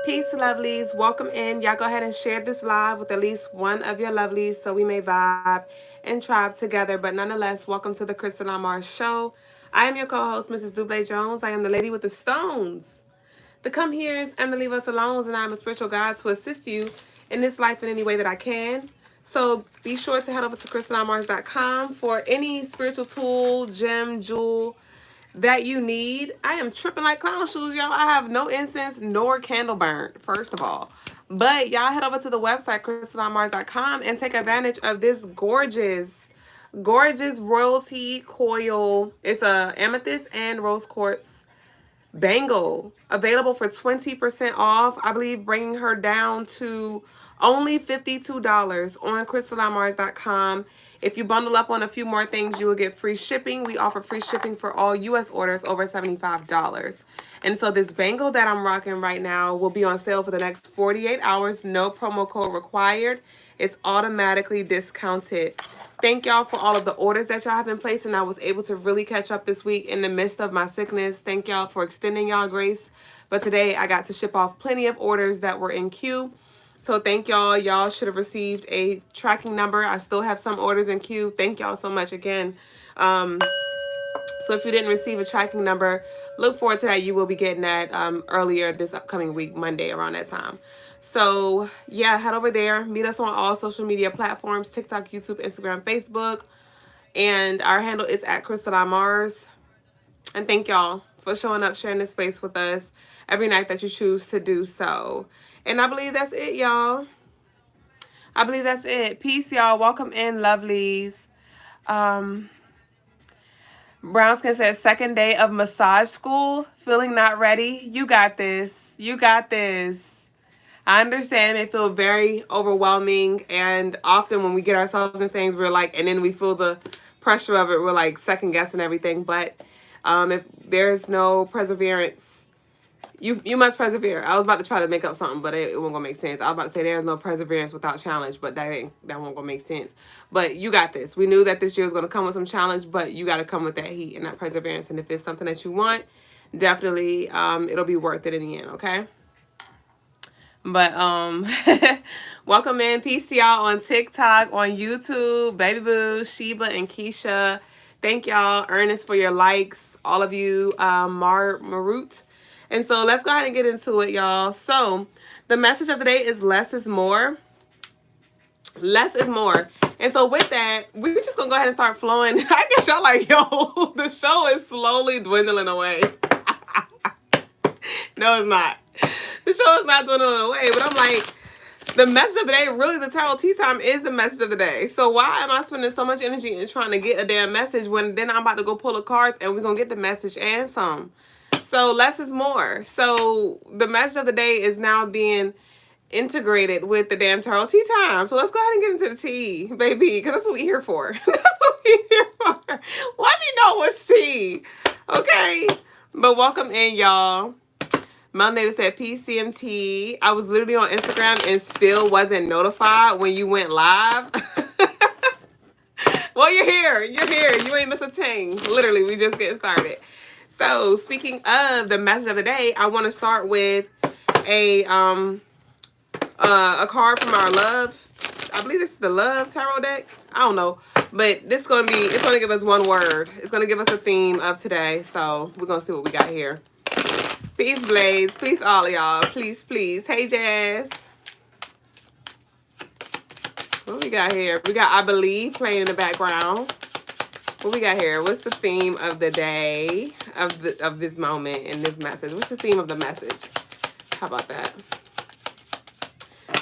Peace, lovelies. Welcome in. Y'all go ahead and share this live with at least one of your lovelies so we may vibe and tribe together. But nonetheless, welcome to the Crystaline show. I am your co-host, Mrs. Duüblé Jones. I am the lady with the stones. The come here's and the leave us alone, and I'm a spiritual guide to assist you in this life in any way that I can. So be sure to head over to crystallinemars.com for any spiritual tool, gem, jewel, that you need. I am tripping like clown shoes, y'all. I have no incense nor candle burn, first of all. But y'all head over to the website, crystallinemars.com, and take advantage of this gorgeous royalty coil. It's a amethyst and rose quartz bangle available for 20% off. I believe bringing her down to only $52 on crystallinemars.com. If you bundle up on a few more things, you will get free shipping. We offer free shipping for all US orders over $75. And so this bangle that I'm rocking right now will be on sale for the next 48 hours. No promo code required. It's automatically discounted. Thank y'all for all of the orders that y'all have been placing. I was able to really catch up this week in the midst of my sickness. Thank y'all for extending y'all grace. But today I got to ship off plenty of orders that were in queue. So thank y'all. Y'all should have received a tracking number. I still have some orders in queue. Thank y'all so much again. So if you didn't receive a tracking number, look forward to that. You will be getting that earlier this upcoming week, Monday, around that time. So yeah, head over there. Meet us on all social media platforms: TikTok, YouTube, Instagram, Facebook. And our handle is at Crystaline Mars. And thank y'all for showing up, sharing this space with us every night that you choose to do so. And I believe that's it, y'all. I believe that's it. Peace, y'all. Welcome in, lovelies. Brown Skin says, second day of massage school, feeling not ready. You got this. You got this. I understand it may feel very overwhelming, and often when we get ourselves in things, we're like, and then we feel the pressure of it, we're like second guessing everything. But if there's no perseverance, you must persevere. I was about to try to make up something, but it won't gonna make sense. I was about to say there's no perseverance without challenge, but that won't gonna make sense. But you got this. We knew that this year was gonna come with some challenge, but you got to come with that heat and that perseverance. And if it's something that you want, definitely it'll be worth it in the end. Okay. But welcome in, peace y'all on TikTok, on YouTube, Baby Boo, Sheba, and Keisha. Thank y'all, Ernest, for your likes. All of you, Marut. And so let's go ahead and get into it, y'all. So the message of the day is less is more. Less is more. And so with that, we're just gonna go ahead and start flowing. I guess y'all like, yo, the show is slowly dwindling away. No, it's not. The show is not dwindling away, but I'm like, the message of the day, really the tarot tea time is the message of the day. So why am I spending so much energy in trying to get a damn message when then I'm about to go pull the cards and we're going to get the message and some. So less is more. So the message of the day is now being integrated with the damn tarot tea time. So let's go ahead and get into the tea, baby, because that's what we're here for. That's what we're here for. Let me know what's tea. Okay? But welcome in, y'all. Melanated said, PCMT. I was literally on Instagram and still wasn't notified when you went live. Well, you're here. You're here. You ain't miss a thing. Literally, we just getting started. So, speaking of the message of the day, I want to start with a card from our love. I believe this is the Love Tarot deck. I don't know. But this is going to be, it's going to give us one word. It's going to give us a theme of today. So, we're going to see what we got here. Peace, Blaze. Peace, all of y'all. Please, please. Hey, Jazz. What we got here? We got I Believe playing in the background. What we got here? What's the theme of the day, of this moment and this message? What's the theme of the message? How about that?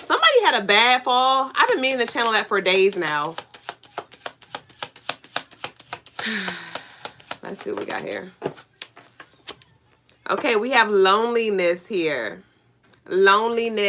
Somebody had a bad fall. I've been meaning to channel that for days now. Let's see what we got here. Okay, we have loneliness here. Loneliness.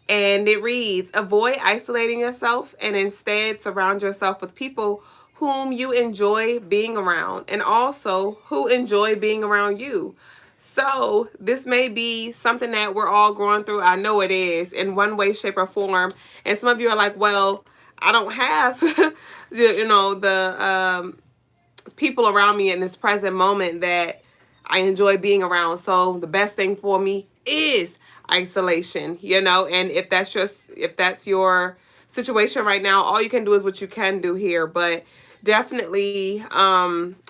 And it reads, avoid isolating yourself and instead surround yourself with people whom you enjoy being around and also who enjoy being around you. So this may be something that we're all going through. I know it is in one way, shape, or form. And some of you are like, well, I don't have, the people around me in this present moment that I enjoy being around. So the best thing for me is isolation, you know, and if that's your situation right now, all you can do is what you can do here. But definitely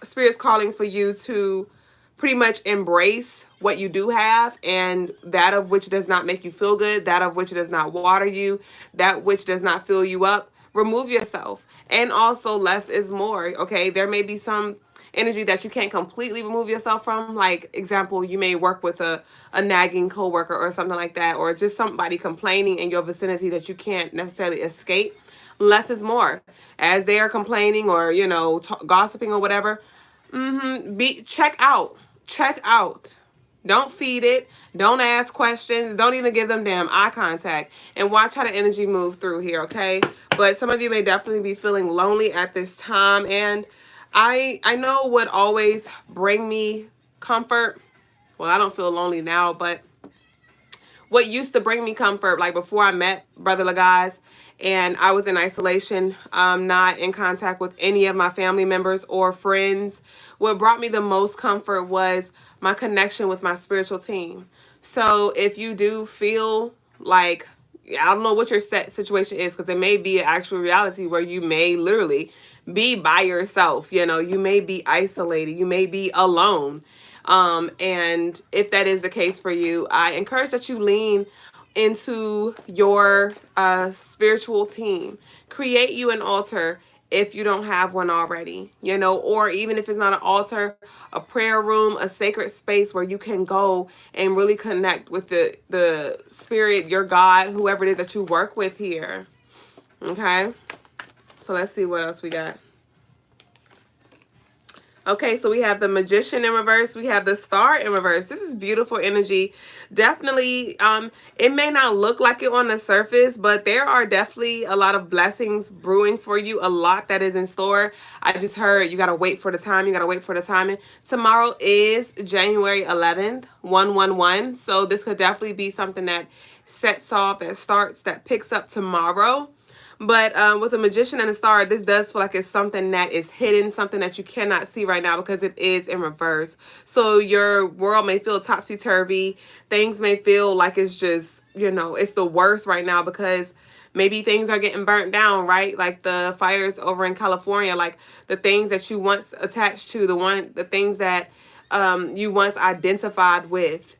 Spirit's calling for you to pretty much embrace what you do have, and that of which does not make you feel good, that of which does not water you, that which does not fill you up, remove yourself. And also, less is more. Okay, there may be some energy that you can't completely remove yourself from. Like, example, you may work with a nagging coworker or something like that, or just somebody complaining in your vicinity that you can't necessarily escape. Less is more. As they are complaining or, you know, gossiping or whatever, check out. Check out. Don't feed it. Don't ask questions. Don't even give them damn eye contact. And watch how the energy move through here, okay? But some of you may definitely be feeling lonely at this time. And I know what always bring me comfort. Well, I don't feel lonely now, but what used to bring me comfort, like before I met Brother Logas and I was in isolation, not in contact with any of my family members or friends, what brought me the most comfort was my connection with my spiritual team. So if you do feel like, I don't know what your set situation is, because it may be an actual reality where you may literally be by yourself. You know, you may be isolated. You may be alone. And if that is the case for you, I encourage that you lean into your spiritual team. Create you an altar if you don't have one already, you know, or even if it's not an altar, a prayer room, a sacred space where you can go and really connect with the spirit, your God, whoever it is that you work with here. Okay, so let's see what else we got. Okay, so we have the Magician in reverse. We have the Star in reverse. This is beautiful energy. Definitely, it may not look like it on the surface, but there are definitely a lot of blessings brewing for you. A lot that is in store. I just heard you got to wait for the time. You got to wait for the timing. Tomorrow is January 11th, 111. So this could definitely be something that sets off, that starts, that picks up tomorrow. But with the Magician and the Star, this does feel like it's something that is hidden, something that you cannot see right now because it is in reverse. So your world may feel topsy-turvy. Things may feel like it's just, you know, it's the worst right now because maybe things are getting burnt down, right? Like the fires over in California, like the things that you once attached to, the things that you once identified with.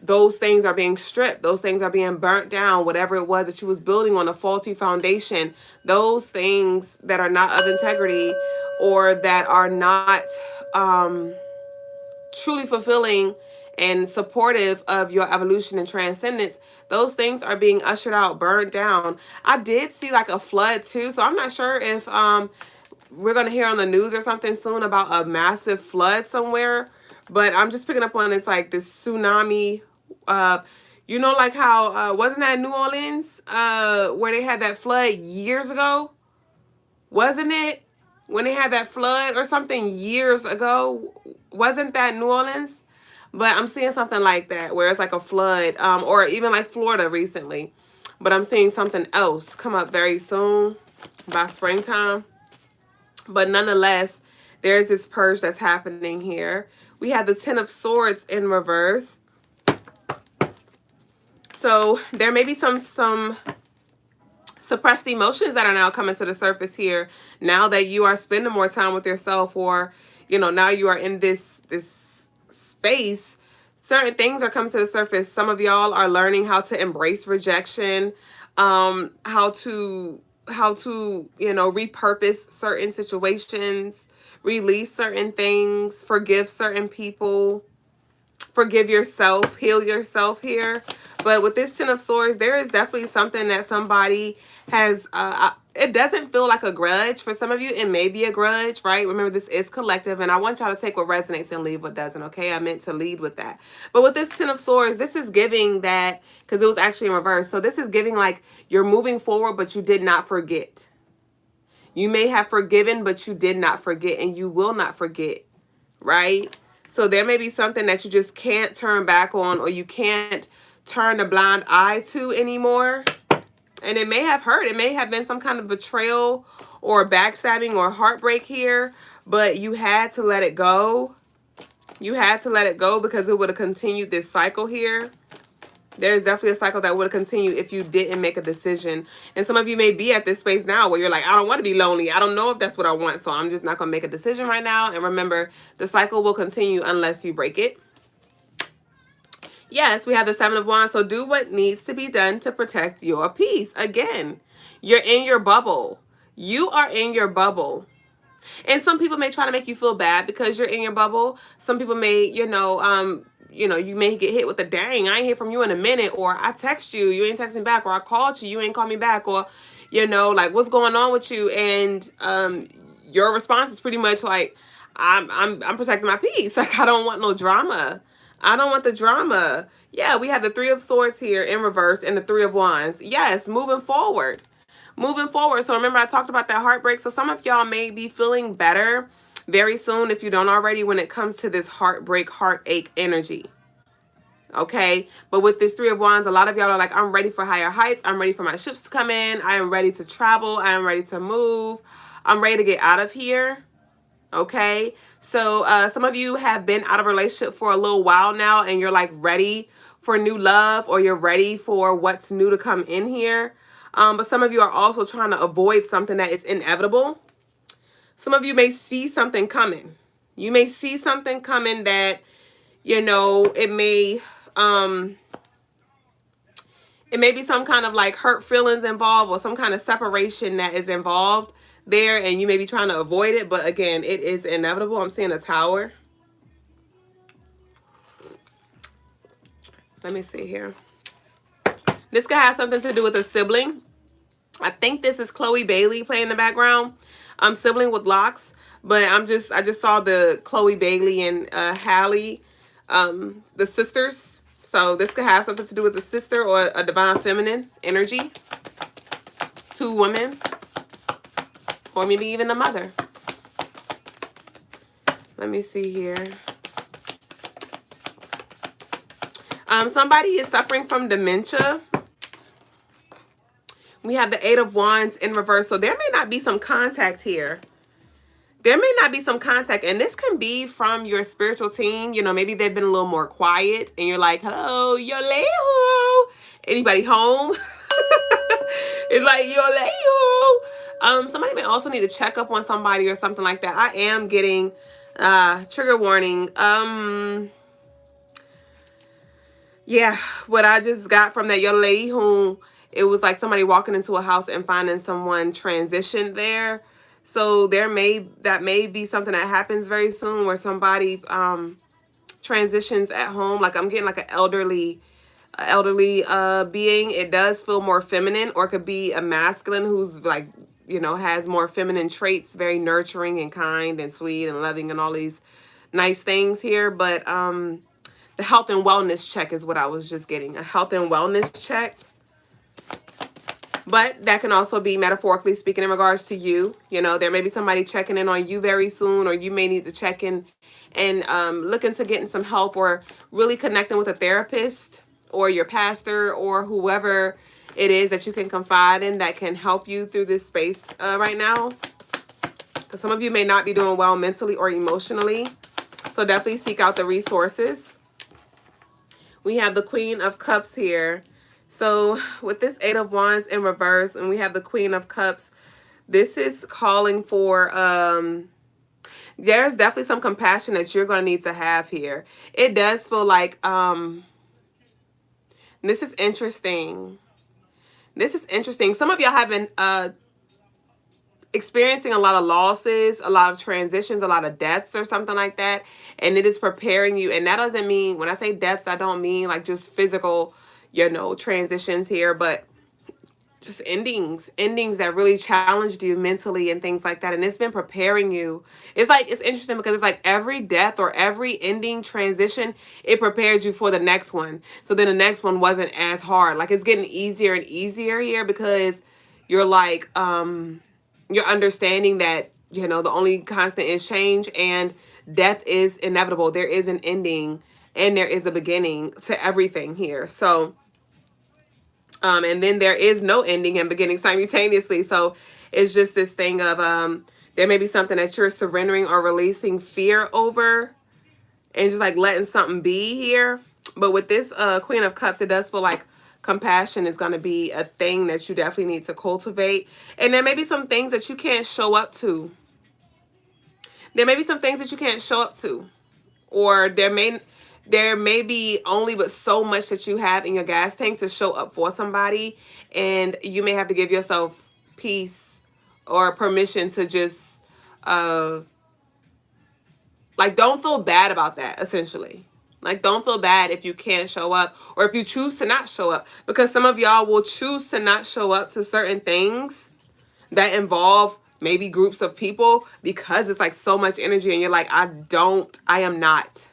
Those things are being stripped. Those things are being burnt down. Whatever it was that you was building on a faulty foundation, those things that are not of integrity or that are not truly fulfilling and supportive of your evolution and transcendence, those things are being ushered out, burned down. I did see like a flood too, so I'm not sure if we're going to hear on the news or something soon about a massive flood somewhere, but I'm just picking up on it's like this tsunami. You know, like how wasn't that New Orleans where they had that flood years ago? Wasn't it when they had that flood or something years ago? Wasn't that New Orleans? But I'm seeing something like that where it's like a flood, or even like Florida recently. But I'm seeing something else come up very soon by springtime. But nonetheless, there's this purge that's happening here. We have the Ten of Swords in reverse. So there may be some suppressed emotions that are now coming to the surface here. Now that you are spending more time with yourself, or, you know, now you are in this space, certain things are coming to the surface. Some of y'all are learning how to embrace rejection, how to, you know, repurpose certain situations, release certain things, forgive certain people, forgive yourself, heal yourself here. But with this Ten of Swords, there is definitely something that somebody has, it doesn't feel like a grudge. For some of you, it may be a grudge, right? Remember, this is collective, and I want y'all to take what resonates and leave what doesn't, okay? I meant to lead with that. But with this Ten of Swords, this is giving that, because it was actually in reverse. So this is giving like you're moving forward, but you did not forget. You may have forgiven, but you did not forget, and you will not forget, right? So there may be something that you just can't turn back on, or you can't turn a blind eye to anymore. And it may have hurt. It may have been some kind of betrayal or backstabbing or heartbreak here, but you had to let it go. You had to let it go because it would have continued this cycle here. There's definitely a cycle that would have continued if you didn't make a decision. And some of you may be at this space now where you're like, I don't want to be lonely. I don't know if that's what I want. So I'm just not going to make a decision right now. And remember, the cycle will continue unless you break it. Yes, we have the Seven of Wands. So do what needs to be done to protect your peace. Again, you're in your bubble. You are in your bubble. And some people may try to make you feel bad because you're in your bubble. Some people may, you may get hit with a dang, I ain't hear from you in a minute, or I text you, you ain't text me back, or I called you, you ain't call me back, or, like, what's going on with you? And your response is pretty much like, I'm protecting my peace. Like, I don't want no drama. I don't want the drama. Yeah, we have the Three of Swords here in reverse and the Three of Wands. Yes, moving forward. Moving forward. So remember, I talked about that heartbreak. So some of y'all may be feeling better very soon, if you don't already, when it comes to this heartbreak, heartache energy. Okay, but with this Three of Wands, a lot of y'all are like, I'm ready for higher heights. I'm ready for my ships to come in. I am ready to travel. I am ready to move. I'm ready to get out of here. Okay, so some of you have been out of a relationship for a little while now, and you're like ready for new love, or you're ready for what's new to come in here. But some of you are also trying to avoid something that is inevitable. Some of you may see something coming. You may see something coming that, it may be some kind of like hurt feelings involved, or some kind of separation that is involved there, and you may be trying to avoid it. But again, it is inevitable. I'm seeing a Tower. Let me see here. This could have something to do with a sibling. I think this is Chloe Bailey playing in the background. Sibling with locks. But I just saw the Chloe Bailey and Hallie, the sisters. So this could have something to do with the sister or a divine feminine energy. Two women. Or maybe even a mother. Let me see here. Somebody is suffering from dementia. We have the Eight of Wands in reverse. So there may not be some contact here. There may not be some contact. And this can be from your spiritual team. Maybe they've been a little more quiet. And you're like, hello, Yoleo. Anybody home? It's like, Yoleo. Somebody may also need to check up on somebody or something like that. I am getting trigger warning. Yeah, what I just got from that young lady who, it was like somebody walking into a house and finding someone transitioned there. So that may be something that happens very soon, where somebody transitions at home. Like I'm getting like an elderly being. It does feel more feminine, or it could be a masculine who's like, has more feminine traits, very nurturing and kind and sweet and loving and all these nice things here. But the health and wellness check is what I was just getting. A health and wellness check. But that can also be metaphorically speaking in regards to you. There may be somebody checking in on you very soon, or you may need to check in and look into getting some help, or really connecting with a therapist or your pastor or whoever it is that you can confide in that can help you through this space right now. Because some of you may not be doing well mentally or emotionally. So definitely seek out the resources. We have the Queen of Cups here. So with this Eight of Wands in reverse, and we have the Queen of Cups, this is calling for, there's definitely some compassion that you're going to need to have here. It does feel like, this is interesting. This is interesting. Some of y'all have been experiencing a lot of losses, a lot of transitions, a lot of deaths or something like that. And it is preparing you. And that doesn't mean, when I say deaths, I don't mean like just physical, transitions here, but just endings that really challenged you mentally and things like that. And it's been preparing you. It's interesting because it's like every death or every ending transition, it prepares you for the next one. So then the next one wasn't as hard. Like it's getting easier and easier here, because you're like, you're understanding that, the only constant is change, and death is inevitable. There is an ending and there is a beginning to everything here. So, and then there is no ending and beginning simultaneously. So it's just this thing of, there may be something that you're surrendering or releasing fear over. and just like letting something be here. But with this Queen of Cups, it does feel like compassion is going to be a thing that you definitely need to cultivate. And there may be some things that you can't show up to. There may be some things that you can't show up to. Or there may be only but so much that you have in your gas tank to show up for somebody, and you may have to give yourself peace or permission to just like, don't feel bad about that, essentially. Like, don't feel bad if you can't show up, or if you choose to not show up, because some of y'all will choose to not show up to certain things that involve maybe groups of people because it's like so much energy, and you're like, I am not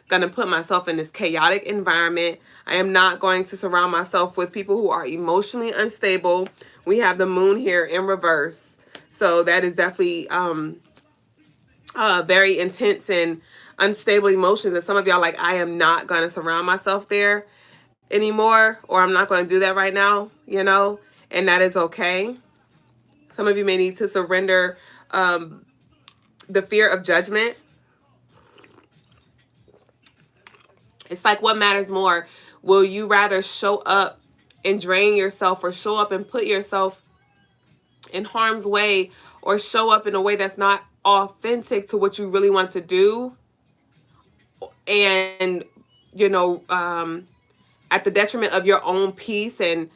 going to put myself in this chaotic environment. I am not going to surround myself with people who are emotionally unstable. We have the moon here in reverse. So that is definitely very intense and unstable emotions. And some of y'all like, I am not going to surround myself there anymore, or I'm not going to do that right now, you know, and that is okay. Some of you may need to surrender the fear of judgment. It's like, what matters more? Will you rather show up and drain yourself, or show up and put yourself in harm's way, or show up in a way that's not authentic to what you really want to do, and, you know, at the detriment of your own peace and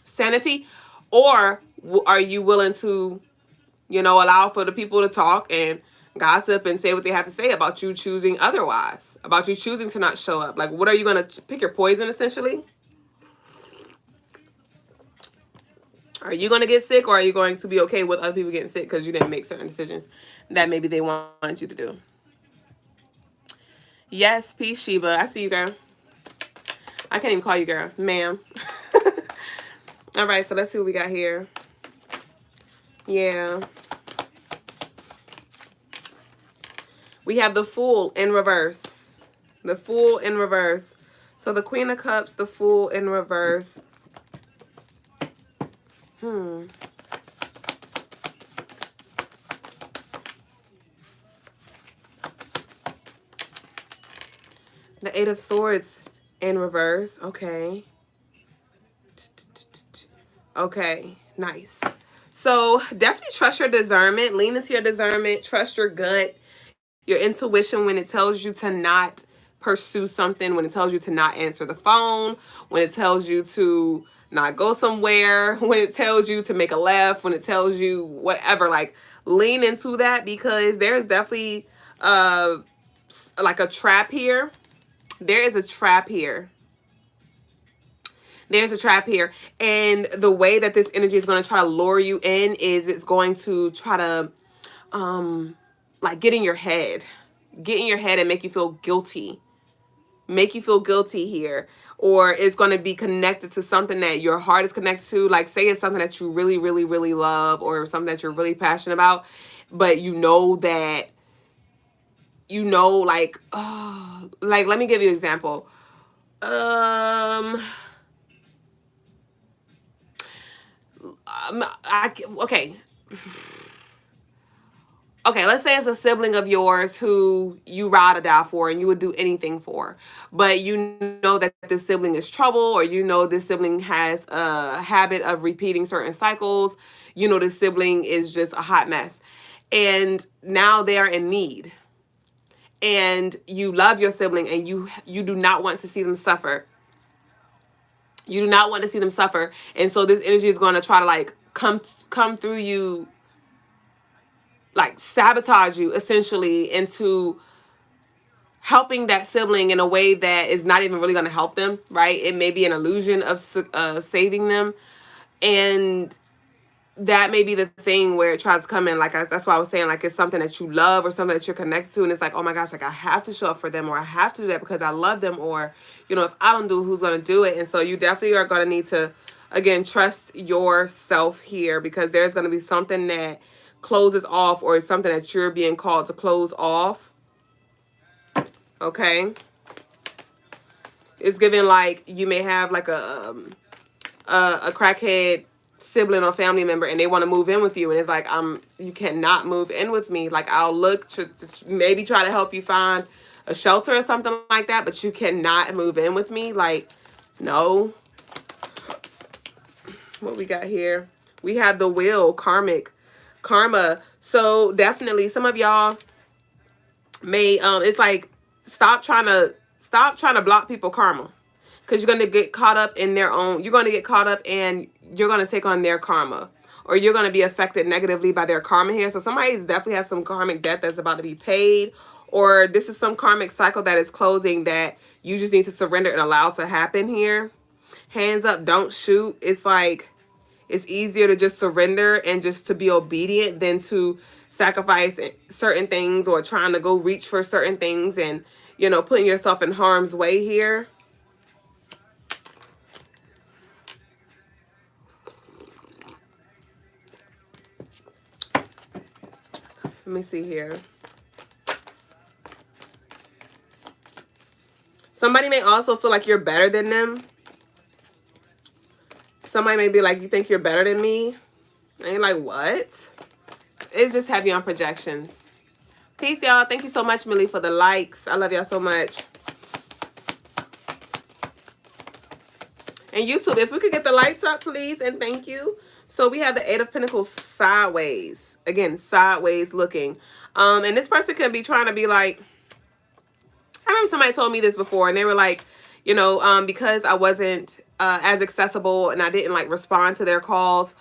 sanity? Or are you willing to, you know, allow for the people to talk and gossip and say what they have to say about you choosing otherwise, about you choosing to not show up? Like, what are you going to pick your poison, essentially? Are you going to get sick, or are you going to be okay with other people getting sick because you didn't make certain decisions that maybe they wanted you to do? Yes, peace, Sheba. I see you, girl. I can't even call you girl, ma'am. All right, so let's see what we got here. Yeah. We have the Fool in reverse. The Fool in reverse. So the Queen of Cups, the Fool in reverse. The Eight of Swords in reverse. Okay. Okay, nice. So definitely trust your discernment. Lean into your discernment. Trust your gut, your intuition when it tells you to not pursue something, when it tells you to not answer the phone, when it tells you to not go somewhere, when it tells you to make a left, when it tells you whatever. Like, lean into that, because there's definitely like a trap here. There is a trap here. There's a trap here. And the way that this energy is going to try to lure you in is it's going to try to like get in your head. Get in your head and make you feel guilty. Make you feel guilty here. Or it's going to be connected to something that your heart is connected to. Like, say it's something that you really, really, really love, or something that you're really passionate about, but you know that, you know, like, oh, like, let me give you an example. Okay. Okay, let's say it's a sibling of yours who you ride or die for and you would do anything for. But you know that this sibling is trouble, or you know this sibling has a habit of repeating certain cycles. You know this sibling is just a hot mess. And now they are in need. And you love your sibling, and you do not want to see them suffer. You do not want to see them suffer. And so this energy is going to try to like come through you, like sabotage you essentially into helping that sibling in a way that is not even really going to help them, right? It may be an illusion of saving them. And that may be the thing where it tries to come in. Like, that's why I was saying, like, it's something that you love or something that you're connected to. And it's like, oh my gosh, like, I have to show up for them, or I have to do that because I love them, or, you know, if I don't do it, who's going to do it? And so you definitely are going to need to, again, trust yourself here, because there's going to be something that closes off, or it's something that you're being called to close off. Okay. It's giving like you may have like a crackhead sibling or family member and they want to move in with you, and it's like, you cannot move in with me. Like, I'll look to maybe try to help you find a shelter or something like that, but you cannot move in with me. Like, no. What we got here? We have the wheel, karma. So definitely some of y'all may it's like, stop trying to block people karma, because you're going to get caught up in their own, you're going to get caught up and you're going to take on their karma, or you're going to be affected negatively by their karma here. So somebody's definitely have some karmic debt that's about to be paid, or this is some karmic cycle that is closing that you just need to surrender and allow to happen here. Hands up, don't shoot. It's like, it's easier to just surrender and just to be obedient than to sacrifice certain things, or trying to go reach for certain things and, you know, putting yourself in harm's way here. Let me see here. Somebody may also feel like you're better than them. Somebody may be like, you think you're better than me? And you're like, what? It's just heavy on projections. Peace, y'all. Thank you so much, Millie, for the likes. I love y'all so much. And YouTube, if we could get the lights up, please, and thank you. So we have the Eight of Pentacles sideways. Again, sideways looking. And this person could be trying to be like, I remember somebody told me this before, and they were like, you know, because I wasn't as accessible and I didn't like respond to their calls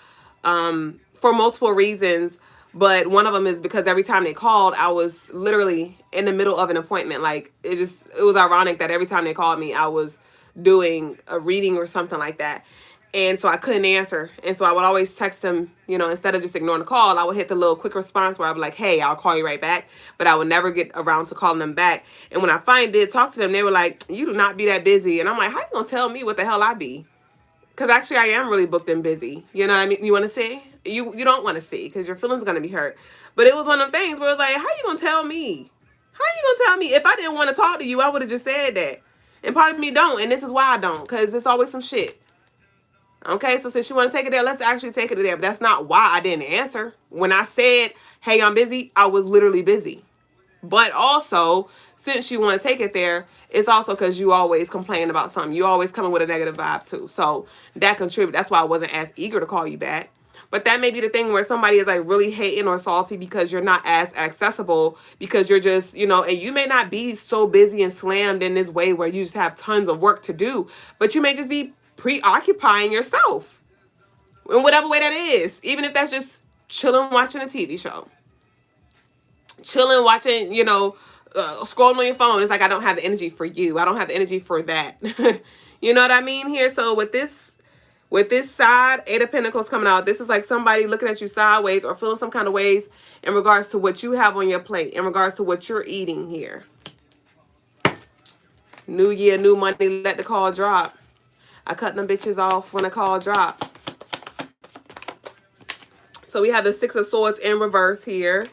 for multiple reasons. But one of them is because every time they called, I was literally in the middle of an appointment. Like, it was ironic that every time they called me, I was doing a reading or something like that. And so I couldn't answer. And so I would always text them, you know, instead of just ignoring the call, I would hit the little quick response where I'd be like, hey, I'll call you right back. But I would never get around to calling them back. And when I finally did talk to them, they were like, you do not be that busy. And I'm like, how you gonna tell me what the hell I be? Because actually I am really booked and busy. You know what I mean? You want to see? You don't want to see, because your feelings are going to be hurt. But it was one of them things where it was like, how you going to tell me? How you going to tell me? If I didn't want to talk to you, I would have just said that. And part of me don't. And this is why I don't. Because it's always some shit. Okay, so since you want to take it there, let's actually take it there. But that's not why I didn't answer. When I said, hey, I'm busy, I was literally busy. But also, since you want to take it there, it's also because you always complain about something. You always coming with a negative vibe too. So that contributes. That's why I wasn't as eager to call you back. But that may be the thing where somebody is like really hating or salty because you're not as accessible, because you're just, you know, and you may not be so busy and slammed in this way where you just have tons of work to do, but you may just be preoccupying yourself in whatever way that is, even if that's just chilling watching a TV show. Chilling, watching, you know, scrolling on your phone. It's like, I don't have the energy for you. I don't have the energy for that. You know what I mean here? So with this side, Eight of Pentacles coming out, this is like somebody looking at you sideways or feeling some kind of ways in regards to what you have on your plate, in regards to what you're eating here. New year, new money, let the call drop. I cut them bitches off when the call drop. So we have the Six of Swords in reverse here.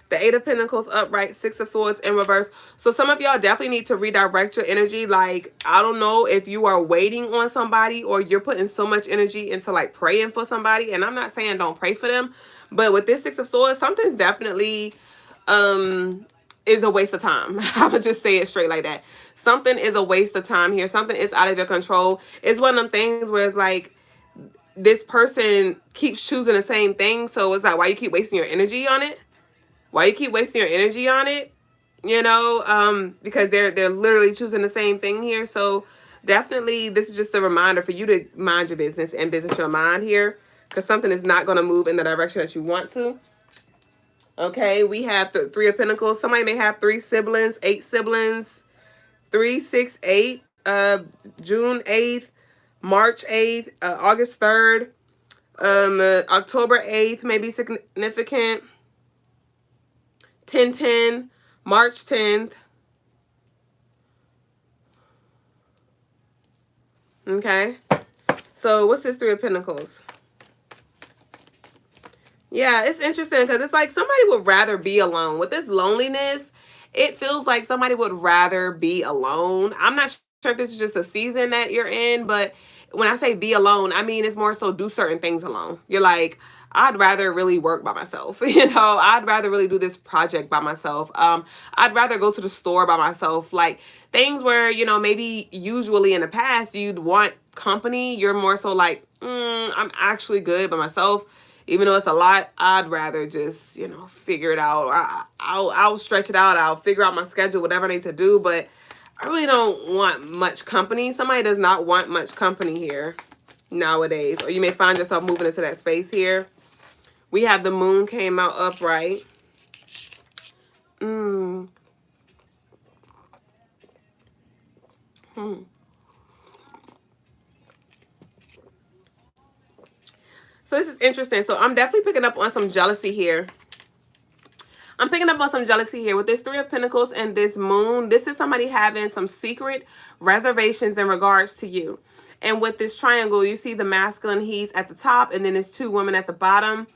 The Eight of Pentacles upright, Six of Swords in reverse. So some of y'all definitely need to redirect your energy. Like, I don't know if you are waiting on somebody or you're putting so much energy into like praying for somebody. And I'm not saying don't pray for them. But with this Six of Swords, something's definitely is a waste of time. I would just say it straight like that. Something is a waste of time here. Something is out of your control. It's one of them things where it's like this person keeps choosing the same thing. So it's like, why you keep wasting your energy on it? Why you keep wasting your energy on it? You know, because they're literally choosing the same thing here. So definitely this is just a reminder for you to mind your business and business your mind here, because something is not going to move in the direction that you want to. Okay, we have the Three of Pentacles. Somebody may have 3 siblings, 8 siblings, 3, 6, 8, June 8th, March 8th, August 3rd, October 8th may be significant. 10/10, March 10th. Okay. So what's this Three of Pentacles? Yeah, it's interesting because it's like somebody would rather be alone. With this loneliness, it feels like somebody would rather be alone. I'm not sure if this is just a season that you're in, but when I say be alone, I mean it's more so do certain things alone. You're like, I'd rather really work by myself. I'd rather really do this project by myself. I'd rather go to the store by myself. Like things where, maybe usually in the past you'd want company. You're more so like, I'm actually good by myself. Even though it's a lot, I'd rather just, figure it out. Or I'll stretch it out. I'll figure out my schedule, whatever I need to do. But I really don't want much company. Somebody does not want much company here nowadays. Or you may find yourself moving into that space here. We have the moon came out upright. Hmm. So this is interesting. So I'm definitely picking up on some jealousy here. I'm picking up on some jealousy here with this Three of Pentacles and this moon. This is somebody having some secret reservations in regards to you. And with this triangle, you see the masculine, he's at the top, and then there's two women at the bottom.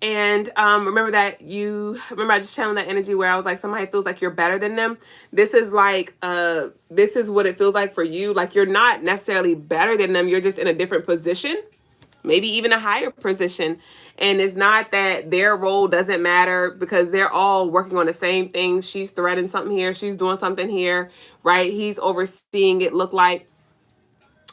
And remember I just channeled that energy where I was like, somebody feels like you're better than them. This is like, this is what it feels like for you. Like you're not necessarily better than them. You're just in a different position, maybe even a higher position. And it's not that their role doesn't matter because they're all working on the same thing. She's threading something here. She's doing something here, right? He's overseeing it, look like.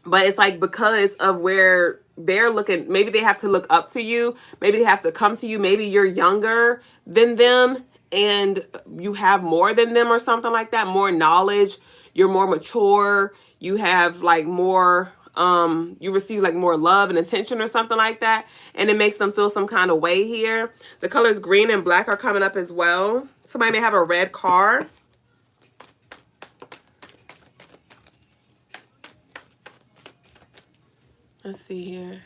But it's like because of where they're looking, maybe they have to look up to you. Maybe they have to come to you. Maybe you're younger than them and you have more than them or something like that. More knowledge. You're more mature. You have like more, you receive like more love and attention or something like that. And it makes them feel some kind of way here. The colors green and black are coming up as well. Somebody may have a red car. Let's see here.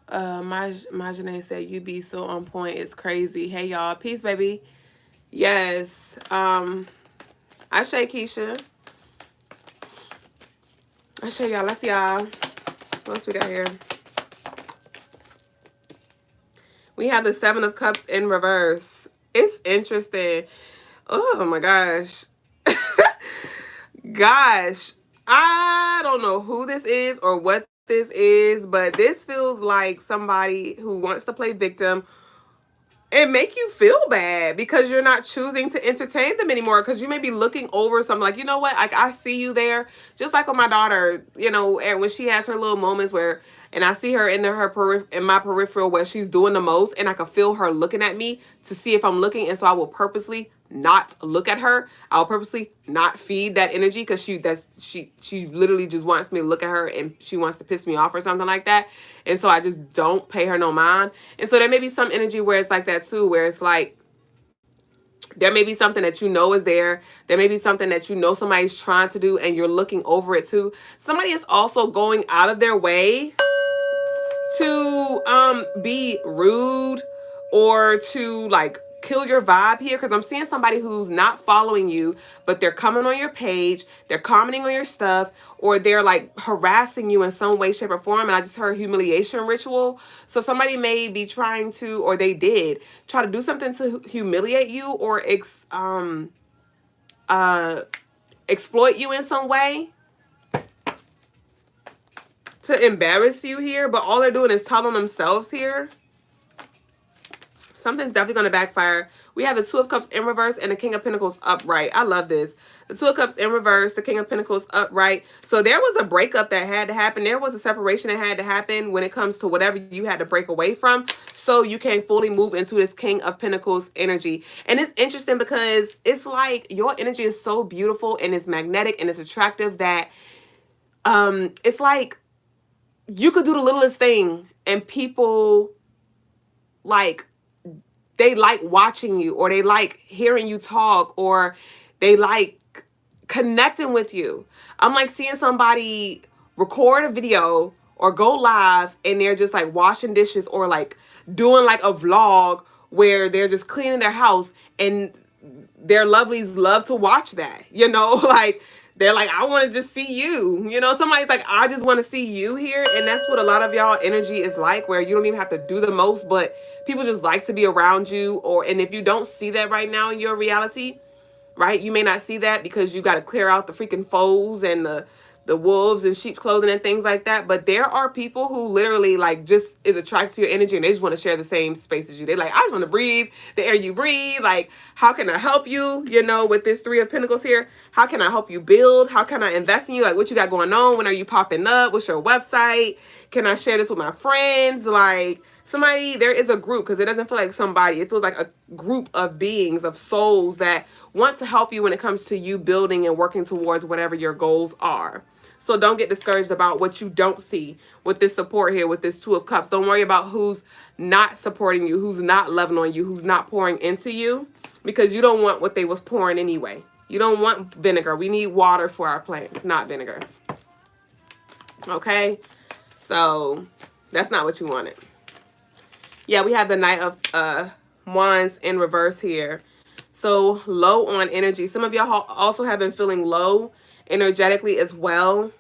Majane said, you be so on point. It's crazy. Hey, y'all. Peace, baby. Yes. I say Keisha. I show y'all. Let's see y'all. What else we got here? We have the Seven of Cups in reverse. It's interesting. Oh, my gosh. Gosh. I don't know who this is or what this is, but this feels like somebody who wants to play victim and make you feel bad because you're not choosing to entertain them anymore because you may be looking over something like, you know what, like I see you there. Just like with my daughter, and when she has her little moments where, and I see her in my peripheral where she's doing the most and I can feel her looking at me to see if I'm looking. And so I will purposely not look at her. I'll purposely not feed that energy because she literally just wants me to look at her and she wants to piss me off or something like that. And so I just don't pay her no mind. And so there may be some energy where it's like that too, where it's like there may be something that is there. There may be something that somebody's trying to do and you're looking over it too. Somebody is also going out of their way to be rude or to like kill your vibe here, because I'm seeing somebody who's not following you, but they're coming on your page, they're commenting on your stuff, or they're like harassing you in some way, shape, or form. And I just heard humiliation ritual. So somebody may be trying to, or they did try to do something to humiliate you or exploit you in some way to embarrass you here, but all they're doing is telling themselves here. Something's definitely going to backfire. We have the Two of Cups in reverse and the King of Pentacles upright. I love this. The Two of Cups in reverse, the King of Pentacles upright. So there was a breakup that had to happen. There was a separation that had to happen when it comes to whatever you had to break away from so you can fully move into this King of Pentacles energy. And it's interesting because it's like your energy is so beautiful and it's magnetic and it's attractive that it's like you could do the littlest thing and people like they like watching you, or they like hearing you talk, or they like connecting with you. I'm like seeing somebody record a video or go live and they're just like washing dishes or like doing like a vlog where they're just cleaning their house and their lovelies love to watch that, like they're like, I want to just see you, somebody's like, I just want to see you here. And that's what a lot of y'all energy is like, where you don't even have to do the most, but people just like to be around you. And if you don't see that right now in your reality, right, you may not see that because you got to clear out the freaking foes and the the wolves in sheep's clothing and things like that. But there are people who literally like just is attracted to your energy and they just want to share the same space as you. They're like, I just want to breathe the air you breathe. Like, how can I help you? You know, with this Three of Pentacles here, how can I help you build? How can I invest in you? Like, what you got going on? When are you popping up? What's your website? Can I share this with my friends? Like, somebody, there is a group, because it doesn't feel like somebody. It feels like a group of beings, of souls that want to help you when it comes to you building and working towards whatever your goals are. So don't get discouraged about what you don't see with this support here, with this Two of Cups. Don't worry about who's not supporting you, who's not loving on you, who's not pouring into you, because you don't want what they was pouring anyway. You don't want vinegar. We need water for our plants, not vinegar. Okay? So that's not what you wanted. Yeah, we have the Knight of Wands in reverse here. So low on energy. Some of y'all also have been feeling low energetically as well.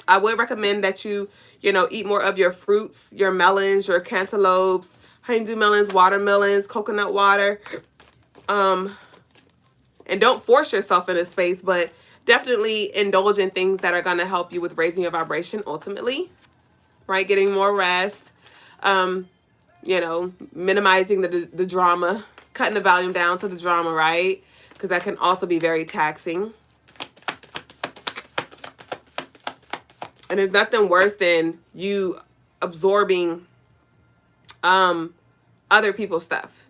I would recommend that you eat more of your fruits, your melons, your cantaloupes, honeydew melons, watermelons, coconut water. And don't force yourself in a space, but definitely indulge in things that are going to help you with raising your vibration ultimately, right? Getting more rest, minimizing the drama, cutting the volume down to the drama, right? Because that can also be very taxing. And there's nothing worse than you absorbing other people's stuff,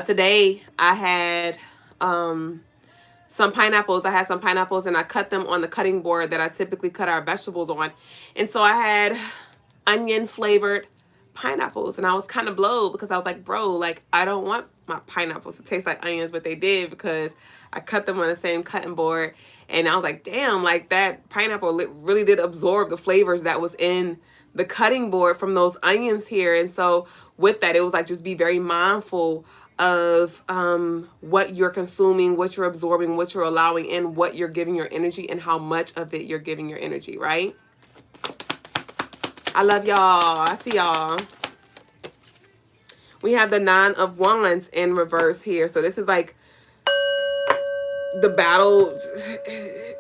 Today I had some pineapples. I had some pineapples and I cut them on the cutting board that I typically cut our vegetables on. And so I had onion flavored pineapples and I was kind of blown because I was like, bro, like I don't want my pineapples to taste like onions, but they did because I cut them on the same cutting board. And I was like, damn, like that pineapple really did absorb the flavors that was in the cutting board from those onions here. And so with that, it was like, just be very mindful of what you're consuming, what you're absorbing, what you're allowing in, what you're giving your energy, and how much of it you're giving your energy, right? I love y'all. I see y'all. We have the Nine of Wands in reverse here. So this is like the battle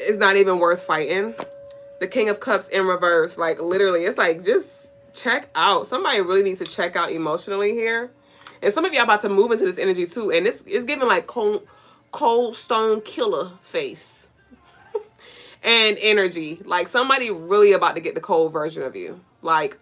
is not even worth fighting. The King of Cups in reverse. Like literally, it's like just check out. Somebody really needs to check out emotionally here. And some of y'all about to move into this energy too. And it's giving like cold stone killer face and energy. Like somebody really about to get the cold version of you. Like,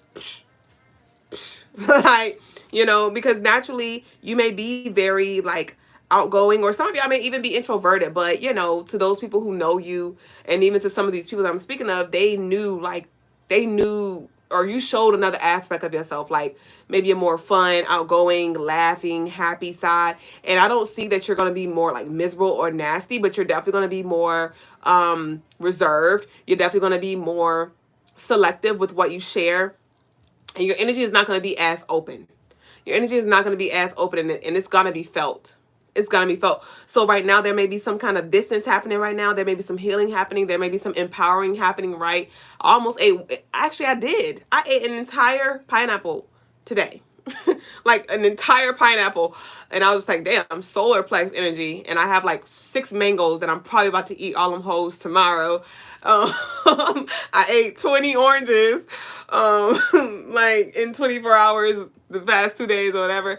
like, because naturally you may be very like outgoing, or some of y'all may even be introverted, but to those people who know you, and even to some of these people that I'm speaking of, they knew, or you showed another aspect of yourself, like maybe a more fun, outgoing, laughing, happy side. And I don't see that you're going to be more like miserable or nasty, but you're definitely going to be more reserved. You're definitely going to be more selective with what you share. And your energy is not going to be as open. Your energy is not going to be as open, and it's going to be felt. It's going to be felt. So right now, there may be some kind of distance happening right now. There may be some healing happening. There may be some empowering happening, right? Actually, I ate an entire pineapple today. Like an entire pineapple. And I was just like, damn, solar plex energy. And I have like 6 mangoes that I'm probably about to eat all them hoes tomorrow. I ate 20 oranges like in 24 hours the past 2 days or whatever.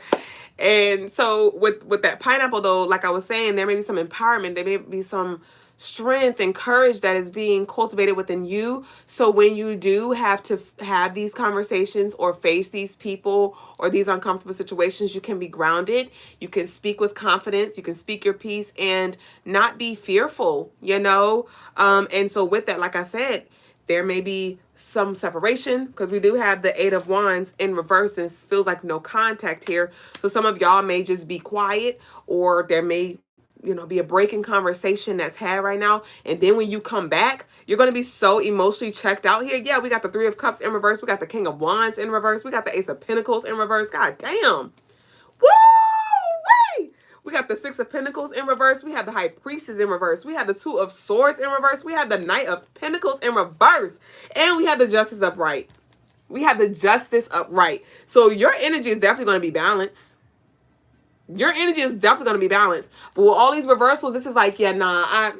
And so with that pineapple though, like I was saying, there may be some empowerment, there may be some strength and courage that is being cultivated within you. So when you do have to have these conversations or face these people or these uncomfortable situations, you can be grounded. You can speak with confidence. You can speak your piece and not be fearful, And so with that, like I said, there may be some separation because we do have the Eight of Wands in reverse and it feels like no contact here. So some of y'all may just be quiet, or there may be a break in conversation that's had right now. And then when you come back, you're going to be so emotionally checked out here. Yeah, we got the Three of Cups in reverse. We got the King of Wands in reverse. We got the Ace of Pentacles in reverse. God damn. Woo! We got the Six of Pentacles in reverse. We have the High Priestess in reverse. We have the Two of Swords in reverse. We have the Knight of Pentacles in reverse. And we have the Justice upright. We have the Justice upright. So your energy is definitely going to be balanced. Your energy is definitely going to be balanced. But with all these reversals, this is like, yeah, nah,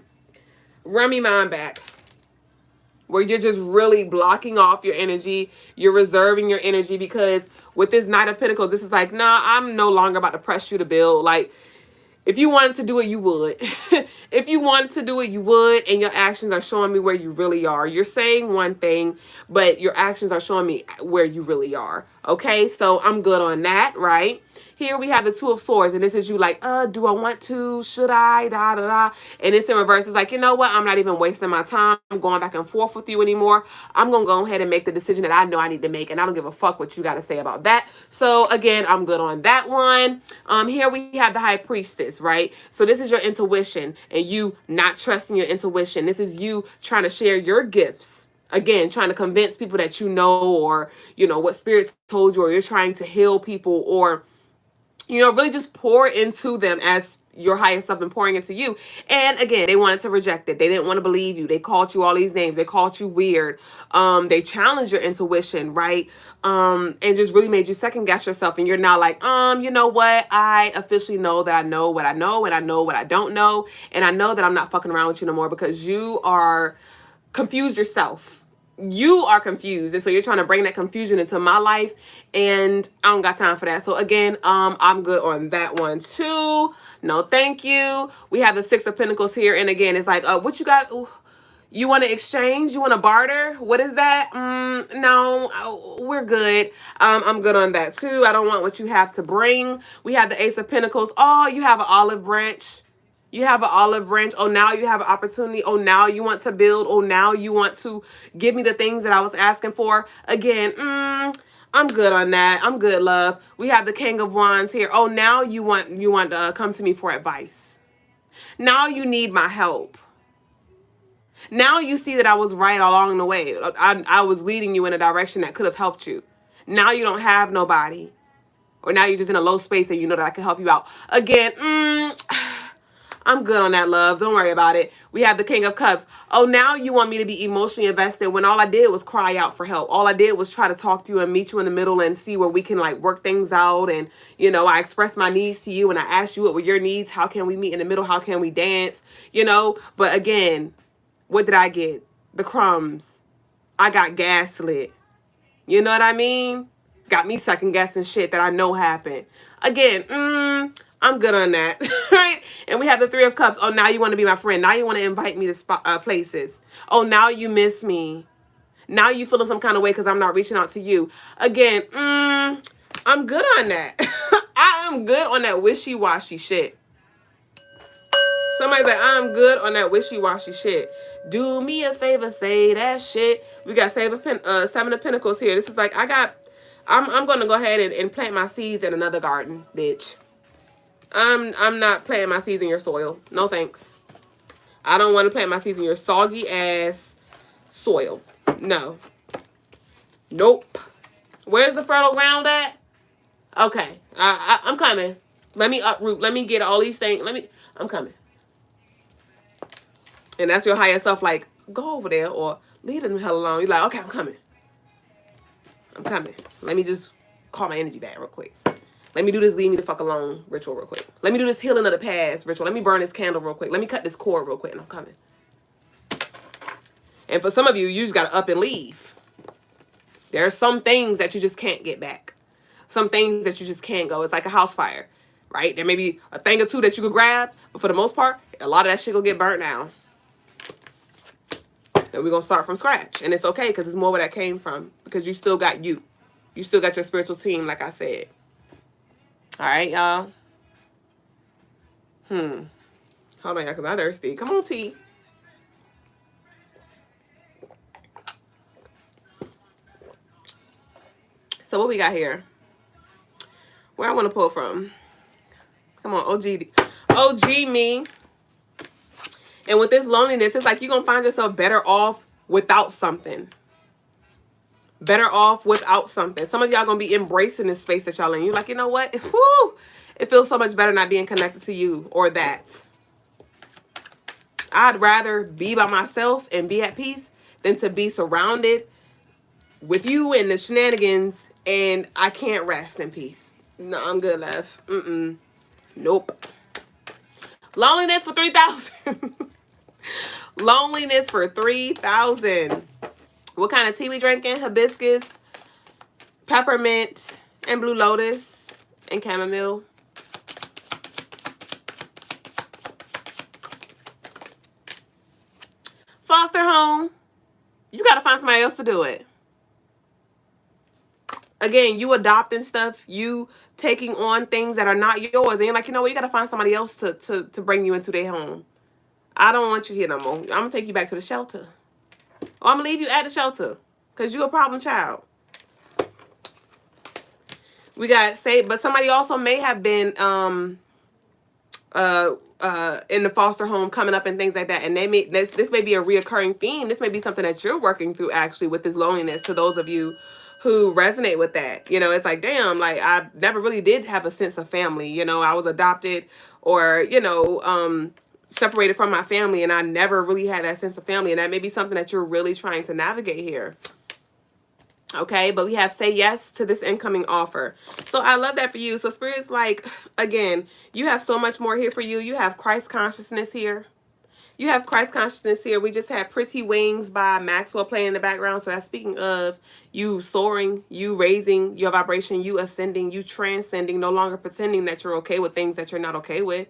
run me mine back. where you're just really blocking off your energy. You're reserving your energy because with this Knight of Pentacles, this is like, nah, I'm no longer about to press you to build. Like, if you wanted to do it, you would. If you wanted to do it, you would. And your actions are showing me where you really are. You're saying one thing, but your actions are showing me where you really are. Okay, so I'm good on that, right? Here we have the Two of Swords, and this is you like, do I want to? Should I? Da da da. And it's in reverse. It's like, you know what? I'm not even wasting my time going back and forth with you anymore. I'm gonna go ahead and make the decision that I know I need to make, and I don't give a fuck what you got to say about that. So again, I'm good on that one. Here we have the High Priestess, right? So this is your intuition, and you not trusting your intuition. This is you trying to share your gifts. Again, trying to convince people that you know, or you know what spirits told you, or you're trying to heal people, or you know, really just pour into them as your higher self been pouring into you. And again, they wanted to reject it. They didn't want to believe you. They called you all these names. They called you weird. They challenged your intuition, right? And just really made you second guess yourself. And you're now like, you know what? I officially know that I know what I know, and I know what I don't know. And I know that I'm not fucking around with you no more because you are confused yourself. You are confused, and so you're trying to bring that confusion into my life, and I don't got time for that. So again, I'm good on that one too. No thank you. We have the Six of Pentacles here, and again, it's like, what you got? Ooh, you want to exchange? You want to barter? What is that? No, we're good. I'm good on that too. I don't want what you have to bring. We have the Ace of Pentacles. Oh, you have an olive branch. You have an olive branch. Oh, now you have an opportunity. Oh, now you want to build. Oh, now you want to give me the things that I was asking for. Again, I'm good on that. I'm good, love. We have the King of Wands here. Oh, now you want to come to me for advice. Now you need my help. Now you see that I was right along the way. I was leading you in a direction that could have helped you. Now you don't have nobody. Or now you're just in a low space and you know that I can help you out. Again, I'm good on that, love. Don't worry about it. We have the King of Cups. Oh, now you want me to be emotionally invested when all I did was cry out for help. All I did was try to talk to you and meet you in the middle and see where we can like work things out. And, you know, I expressed my needs to you and I asked you what were your needs. How can we meet in the middle? How can we dance? You know, but again, what did I get? The crumbs. I got gaslit. You know what I mean? Got me second guessing shit that I know happened. Again, I'm good on that, right? And we have the Three of Cups. Oh, now you want to be my friend. Now you want to invite me to places. Oh, now you miss me. Now you feeling some kind of way because I'm not reaching out to you. Again, I'm good on that. I am good on that wishy-washy shit. Somebody's like, I'm good on that wishy-washy shit. Do me a favor, say that shit. We got Seven of Pentacles here. This is like, I'm going to go ahead and plant my seeds in another garden, bitch. I'm not planting my seeds in your soil. No thanks. I don't want to plant my seeds in your soggy ass soil. No. Nope. Where's the fertile ground at? Okay. I'm coming. Let me uproot. Let me get all these things. I'm coming. And that's your higher self like, go over there or leave them hell alone. You're like, okay, I'm coming. I'm coming. Let me just call my energy back real quick. Let me do this leave me the fuck alone ritual real quick. Let me do this healing of the past ritual. Let me burn this candle real quick. Let me cut this cord real quick and I'm coming. And for some of you, you just got to up and leave. There are some things that you just can't get back. Some things that you just can't go. It's like a house fire, right? There may be a thing or two that you could grab, but for the most part, a lot of that shit will get burnt down. And we're going to start from scratch. And it's okay because it's more where that came from. Because you still got you. You still got your spiritual team, like I said. All right, y'all. Hold on, y'all, because I'm thirsty. Come on, T. So what we got here? Where I want to pull from? Come on, OG me. And with this loneliness, it's like you're going to find yourself better off without something. Better off without something. Some of y'all going to be embracing this space that y'all in. You're like, you know what? Whew, it feels so much better not being connected to you or that. I'd rather be by myself and be at peace than to be surrounded with you and the shenanigans and I can't rest in peace. No, I'm good, love. Nope. Loneliness for 3,000. Loneliness for 3,000. What kind of tea we drinking? Hibiscus, peppermint, and blue lotus, and chamomile. Foster home. You got to find somebody else to do it. Again, you adopting stuff, you taking on things that are not yours. And you're like, you know what? You got to find somebody else to bring you into their home. I don't want you here no more. I'm going to take you back to the shelter. Or I'm going to leave you at the shelter because you're a problem child. We got say, but somebody also may have been in the foster home coming up and things like that, and they may this may be a reoccurring theme. This may be something that you're working through actually with this loneliness. To those of you who resonate with that, you know, it's like, damn, like I never really did have a sense of family. You know, I was adopted or separated from my family, and I never really had that sense of family, and that may be something that you're really trying to navigate here. Okay, but we have say yes to this incoming offer. So I love that for you. So Spirit's like, again, you have so much more here for you. You have Christ consciousness here. You have Christ consciousness here. We just had Pretty Wings by Maxwell playing in the background. So that's speaking of you soaring, you raising your vibration, you ascending, you transcending, no longer pretending that you're okay with things that you're not okay with.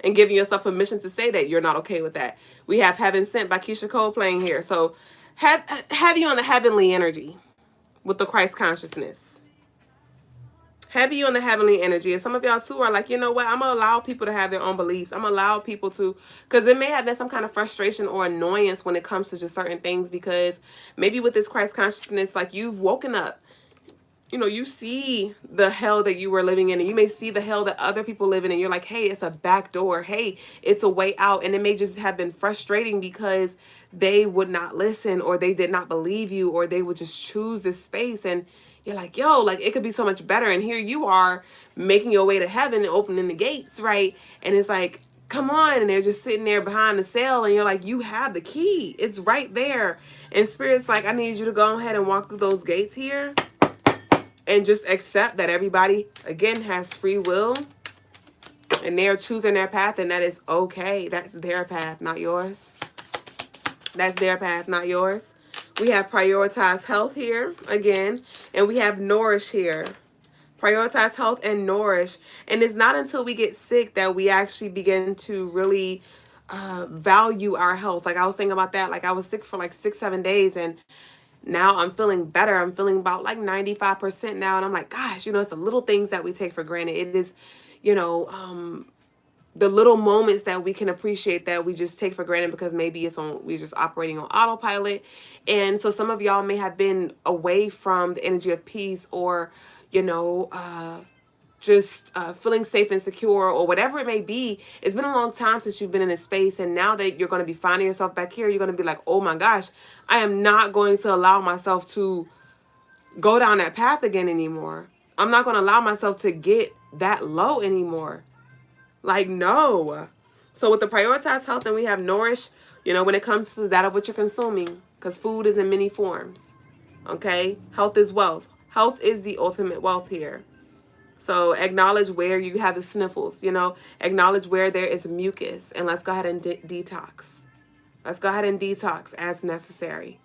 And giving yourself permission to say that you're not okay with that. We have Heaven Sent by Keisha Cole playing here. So have you on the heavenly energy with the Christ consciousness. Have you on the heavenly energy. And some of y'all too are like, you know what? I'm going to allow people to have their own beliefs. I'm going to allow people to, because there may have been some kind of frustration or annoyance when it comes to just certain things, because maybe with this Christ consciousness, like you've woken up. You know, you see the hell that you were living in, and you may see the hell that other people live in, and you're like, hey, it's a back door. Hey, it's a way out. And it may just have been frustrating because they would not listen, or they did not believe you, or they would just choose this space. And you're like, yo, like it could be so much better. And here you are making your way to heaven and opening the gates, right? And it's like, come on. And they're just sitting there behind the cell, and you're like, you have the key. It's right there. And Spirit's like, I need you to go ahead and walk through those gates here. And just accept that everybody, again, has free will. And they're choosing their path. And that is okay. That's their path, not yours. That's their path, not yours. We have prioritize health here, again. And we have nourish here. Prioritize health and nourish. And it's not until we get sick that we actually begin to really value our health. Like I was thinking about that. Like I was sick for like 6-7 days, and now I'm feeling better. I'm feeling about like 95% now. And I'm like, gosh, you know, it's the little things that we take for granted. It is, you know, the little moments that we can appreciate that we just take for granted because maybe we're just operating on autopilot. And so some of y'all may have been away from the energy of peace, or, you know, just feeling safe and secure, or whatever it may be. It's been a long time since you've been in a space, and now that you're going to be finding yourself back here, you're going to be like, oh my gosh, I am not going to allow myself to go down that path again anymore. I'm not going to allow myself to get that low anymore. Like, no. So with the prioritize health, and we have nourish, you know, when it comes to that of what you're consuming, because food is in many forms. Okay? Health is wealth. Health is the ultimate wealth here. So acknowledge where you have the sniffles, you know, acknowledge where there is mucus, and let's go ahead and detox. Let's go ahead and detox as necessary.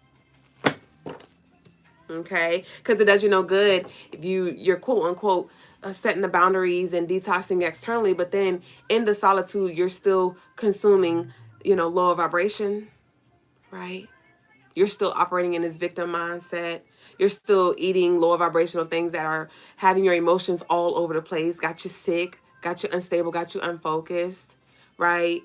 Okay? Because it does you no good if you're quote unquote setting the boundaries and detoxing externally, but then in the solitude, you're still consuming, you know, lower vibration, right? You're still operating in this victim mindset. You're still eating lower vibrational things that are having your emotions all over the place, got you sick, got you unstable, got you unfocused, right?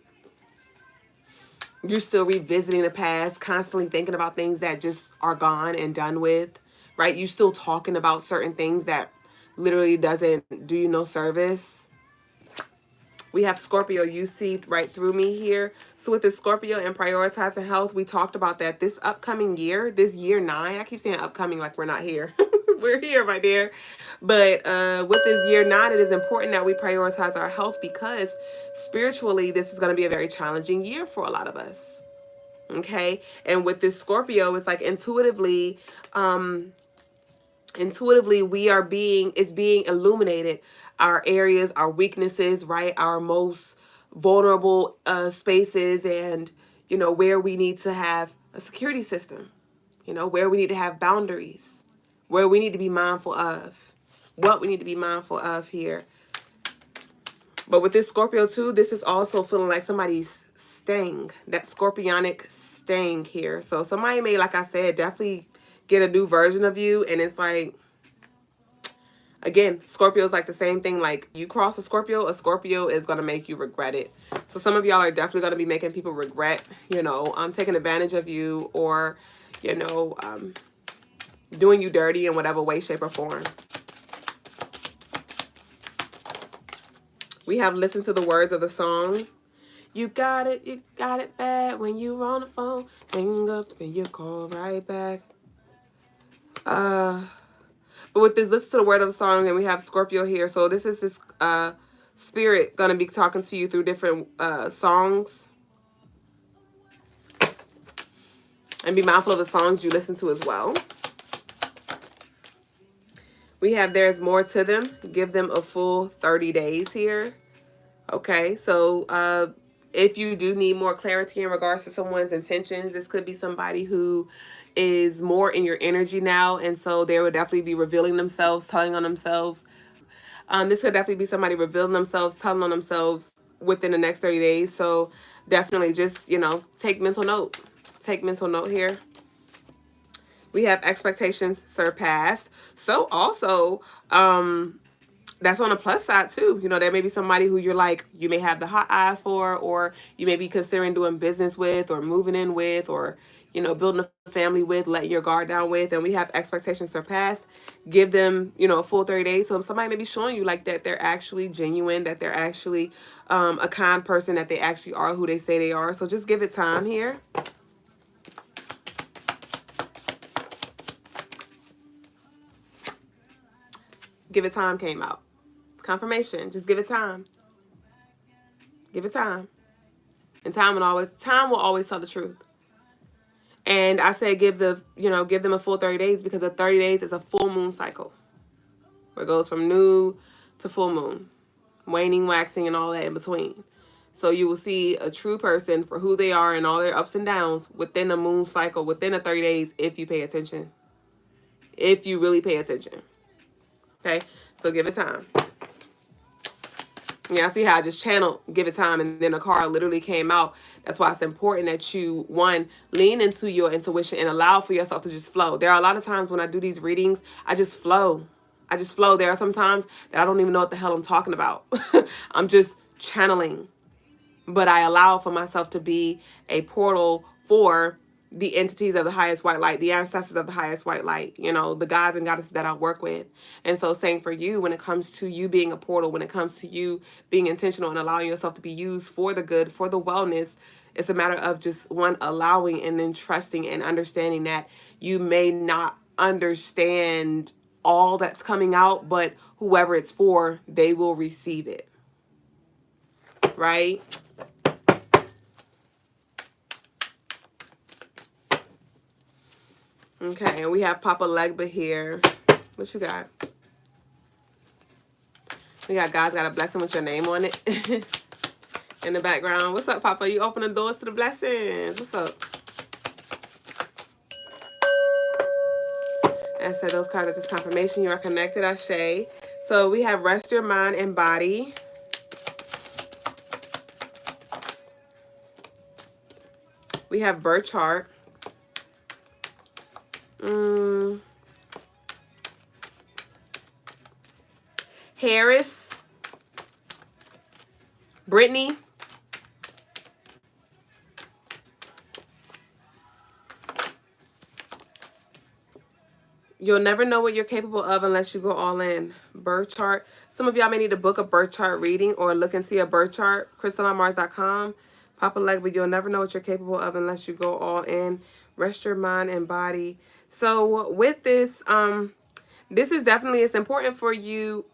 You're still revisiting the past, constantly thinking about things that just are gone and done with, right? You're still talking about certain things that literally doesn't do you no service. We have Scorpio, you see right through me here. So with the Scorpio and prioritizing health, we talked about that this upcoming year, this year 9. I keep saying upcoming like we're not here. We're here, my dear. But with this year 9, it is important that we prioritize our health, because spiritually, this is going to be a very challenging year for a lot of us. Okay? And with this Scorpio, it's like intuitively it's being illuminated, our areas, our weaknesses, right? Our most vulnerable spaces, and, you know, where we need to have a security system. You know, where we need to have boundaries, where we need to be mindful of, what we need to be mindful of here. But with this Scorpio too, this is also feeling like somebody's staying, that scorpionic staying here. So somebody may, like I said, definitely get a new version of you. And it's like, again, Scorpio is like the same thing. Like you cross a Scorpio is going to make you regret it. So some of y'all are definitely going to be making people regret, you know, taking advantage of you, or, you know, doing you dirty in whatever way, shape, or form. We have listened to the words of the song. You got it bad when you on the phone. Hang up and you call right back. But with this, listen to the word of the song, and we have Scorpio here. So this is just spirit gonna be talking to you through different songs. And be mindful of the songs you listen to as well. We have there's more to them. Give them a full 30 days here. Okay, so if you do need more clarity in regards to someone's intentions, this could be somebody who is more in your energy now. And so they would definitely be revealing themselves, telling on themselves. This could definitely be somebody revealing themselves, telling on themselves within the next 30 days. So definitely just, you know, take mental note. Take mental note here. We have expectations surpassed. So also, that's on the plus side too. You know, there may be somebody who you're like, you may have the hot eyes for, or you may be considering doing business with, or moving in with, or, you know, building a family with, letting your guard down with. And we have expectations surpassed. Give them, you know, a full 30 days. So somebody may be showing you like that they're actually genuine, that they're actually a kind person, that they actually are who they say they are. So just give it time here. Give it time came out. Confirmation. Just give it time. Give it time. And time will always tell the truth. And I say give them a full 30 days, because the 30 days is a full moon cycle. Where it goes from new to full moon. Waning, waxing, and all that in between. So you will see a true person for who they are and all their ups and downs within a moon cycle, within the 30 days, if you pay attention. If you really pay attention. Okay? So give it time. Yeah, I see how I just channeled give it time, and then a card literally came out. That's why it's important that you, one, lean into your intuition and allow for yourself to just flow. There are a lot of times when I do these readings, I just flow. I just flow. There are some times that I don't even know what the hell I'm talking about. I'm just channeling. But I allow for myself to be a portal for the entities of the highest white light, the ancestors of the highest white light, you know, the gods and goddesses that I work with. And so same for you, when it comes to you being a portal, when it comes to you being intentional and allowing yourself to be used for the good, for the wellness, it's a matter of just, one, allowing, and then trusting and understanding that you may not understand all that's coming out, but whoever it's for, they will receive it. Right? Okay, and we have Papa Legba here. What you got? We got God's got a blessing with your name on it in the background. What's up, Papa? You open the doors to the blessings. What's up? I said those cards are just confirmation you are connected, Ashe. So we have rest your mind and body. We have birth chart. Harris. Brittany. You'll never know what you're capable of unless you go all in. Birth chart. Some of y'all may need to book a birth chart reading or look and see a birth chart. CrystalineMars.com. Papa Legba, you'll never know what you're capable of unless you go all in. Rest your mind and body. So with this, this is definitely, it's important for you.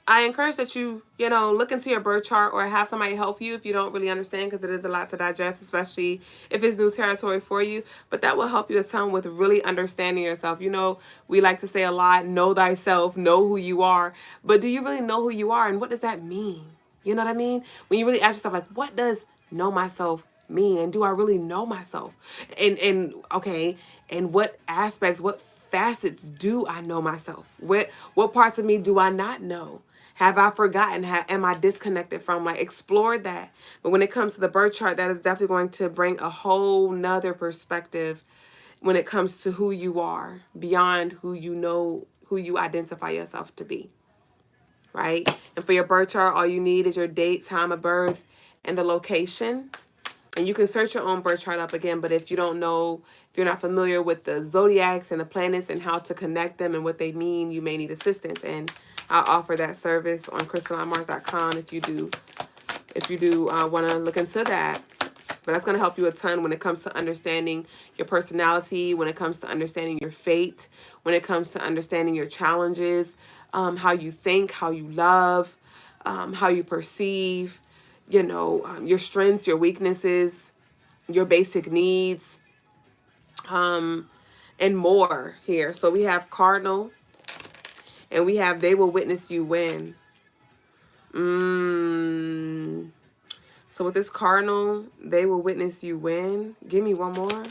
I encourage that you, look into your birth chart or have somebody help you if you don't really understand, because it is a lot to digest, especially if it's new territory for you. But that will help you a ton with really understanding yourself. We like to say a lot, know thyself, know who you are. But do you really know who you are, and what does that mean? You know what I mean? When you really ask yourself, like, what does know myself me, and do I really know myself? And okay, and what aspects, what facets do I know myself? What parts of me do I not know? Have I forgotten? Am I disconnected from? Like, explore that. But when it comes to the birth chart, that is definitely going to bring a whole nother perspective when it comes to who you are, beyond who you know, who you identify yourself to be, right? And for your birth chart, all you need is your date, time of birth, and the location. And you can search your own birth chart up again, but if you don't know, if you're not familiar with the zodiacs and the planets and how to connect them and what they mean, you may need assistance. And I'll offer that service on crystalinemars.com if you do want to look into that. But that's going to help you a ton when it comes to understanding your personality, when it comes to understanding your fate, when it comes to understanding your challenges, how you think, how you love, how you perceive, your strengths, your weaknesses, your basic needs, and more here. So we have Cardinal, and we have They Will Witness You Win. So with this Cardinal, They Will Witness You Win. Give me one more.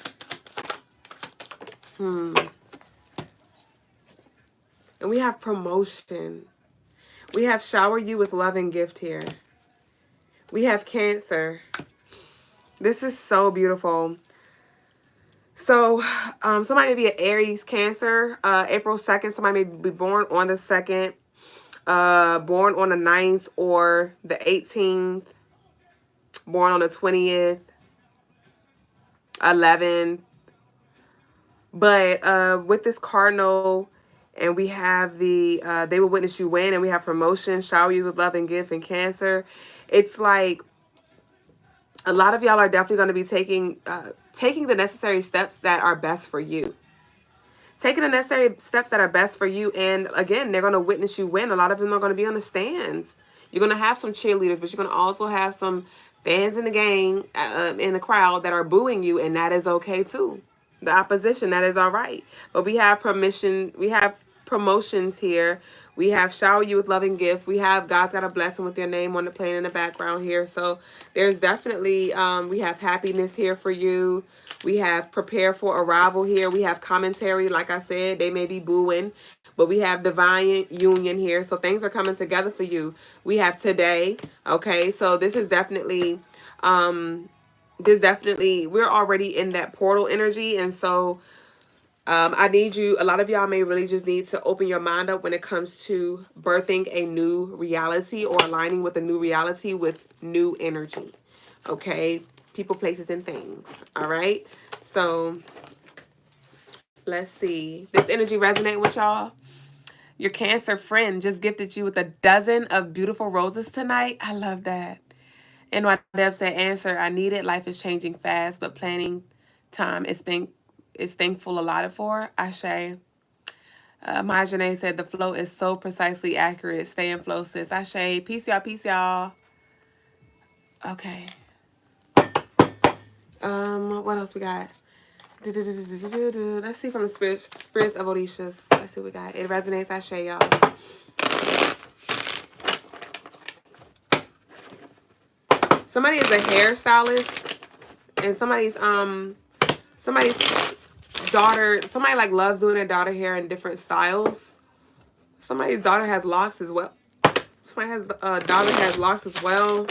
And we have Promotion. We have Shower You with Love and Gift here. We have Cancer. This is so beautiful. So somebody may be an Aries Cancer, April 2nd. Somebody may be born on the 2nd, born on the 9th or the 18th, born on the 20th, 11th. But with this Cardinal, and we have the They Will Witness You Win, and we have Promotion, Shower You with Love and Gift, and Cancer. It's like a lot of y'all are definitely going to be taking the necessary steps that are best for you. Taking the necessary steps that are best for you. And again, they're going to witness you win. A lot of them are going to be on the stands. You're going to have some cheerleaders, but you're going to also have some fans in the gang, in the crowd that are booing you. And that is okay too. The opposition, that is all right. But we have promotions here. We have Shower You with Love and Gift. We have God's Got a Blessing with Your Name on the plane in the background here. So there's definitely, we have happiness here for you. We have Prepare for Arrival here. We have commentary. Like I said, they may be booing, but we have Divine Union here. So things are coming together for you. We have Today. Okay, so this is definitely, we're already in that portal energy. And so I need you, a lot of y'all may really just need to open your mind up when it comes to birthing a new reality or aligning with a new reality with new energy. Okay? People, places, and things. All right? So, let's see. This energy resonate with y'all? Your Cancer friend just gifted you with a dozen of beautiful roses tonight. I love that. And my Deb said, answer, I need it. Life is changing fast, but planning time is thankful allotted for. Ashe. Majane said, the flow is so precisely accurate. Stay in flow, sis. Ashe. Peace, y'all. Peace, y'all. Okay. What else we got? Let's see from the spirits of Orishas. Let's see what we got. It resonates. Ashe, y'all. Somebody is a hairstylist, and somebody's daughter, somebody like loves doing their daughter hair in different styles. Somebody's daughter has locks as well. Somebody has daughter has locks as well.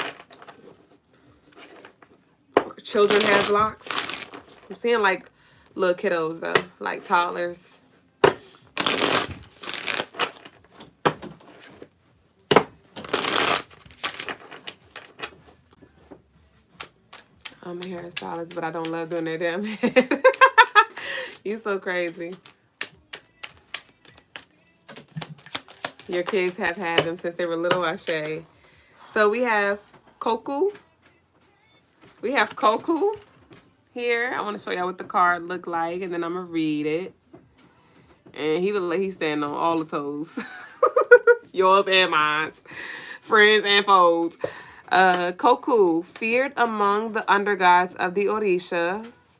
Children has locks. I'm seeing like little kiddos though, like toddlers. I'm a hairstylist, but I don't love doing their damn hair. You so crazy. Your kids have had them since they were little, Ashe. So we have Koku. We have Koku here. I want to show y'all what the card look like, and then I'm going to read it. And he look like he's standing on all the toes. Yours and mine. Friends and foes. Koku, feared among the undergods of the Orishas,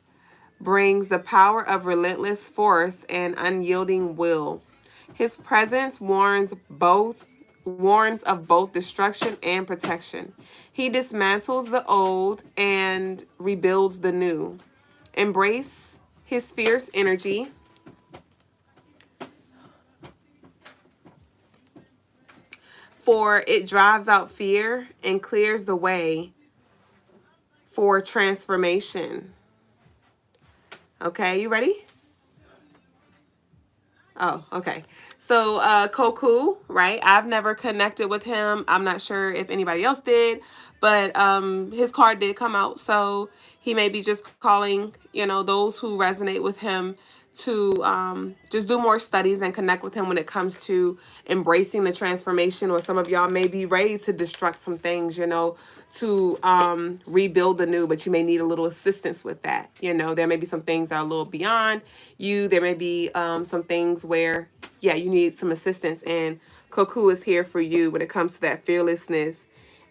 brings the power of relentless force and unyielding will. His presence warns both warns of both destruction and protection. He dismantles the old and rebuilds the new. Embrace his fierce energy. For it drives out fear and clears the way for transformation. Okay, you ready? Oh, okay. So Koku, right? I've never connected with him. I'm not sure if anybody else did, but his card did come out. So he may be just calling, you know, those who resonate with him to just do more studies and connect with him when it comes to embracing the transformation. Or some of y'all may be ready to destruct some things, you know, to rebuild the new, but you may need a little assistance with that. You know, there may be some things that are a little beyond you. There may be some things where, yeah, you need some assistance, and Koku is here for you when it comes to that fearlessness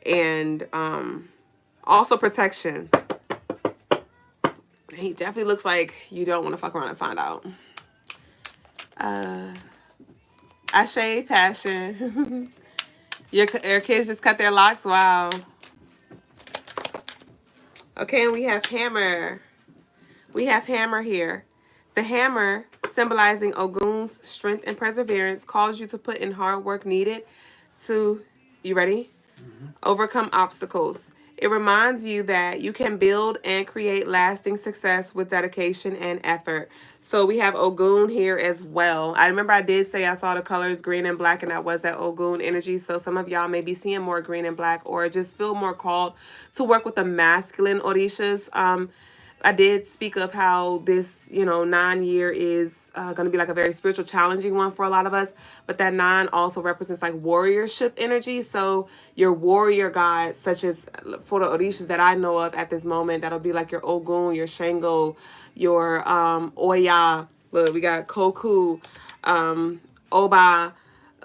and also protection. He definitely looks like you don't want to fuck around and find out. Ashe, passion. Your kids just cut their locks? Wow. Okay, and we have hammer. We have hammer here. The hammer, symbolizing Ogun's strength and perseverance, calls you to put in hard work needed to, you ready? Overcome obstacles. It reminds you that you can build and create lasting success with dedication and effort. So we have Ogun here as well. I remember I did say I saw the colors green and black, and that was that Ogun energy. So some of y'all may be seeing more green and black, or just feel more called to work with the masculine Orishas. I did speak of how this, you know, 9 year is going to be like a very spiritual, challenging one for a lot of us. But that 9 also represents like warriorship energy. So your warrior gods, such as for the Orishas that I know of at this moment, that'll be like your Ogun, your Shango, your Oya. Look, we got Koku, Oba,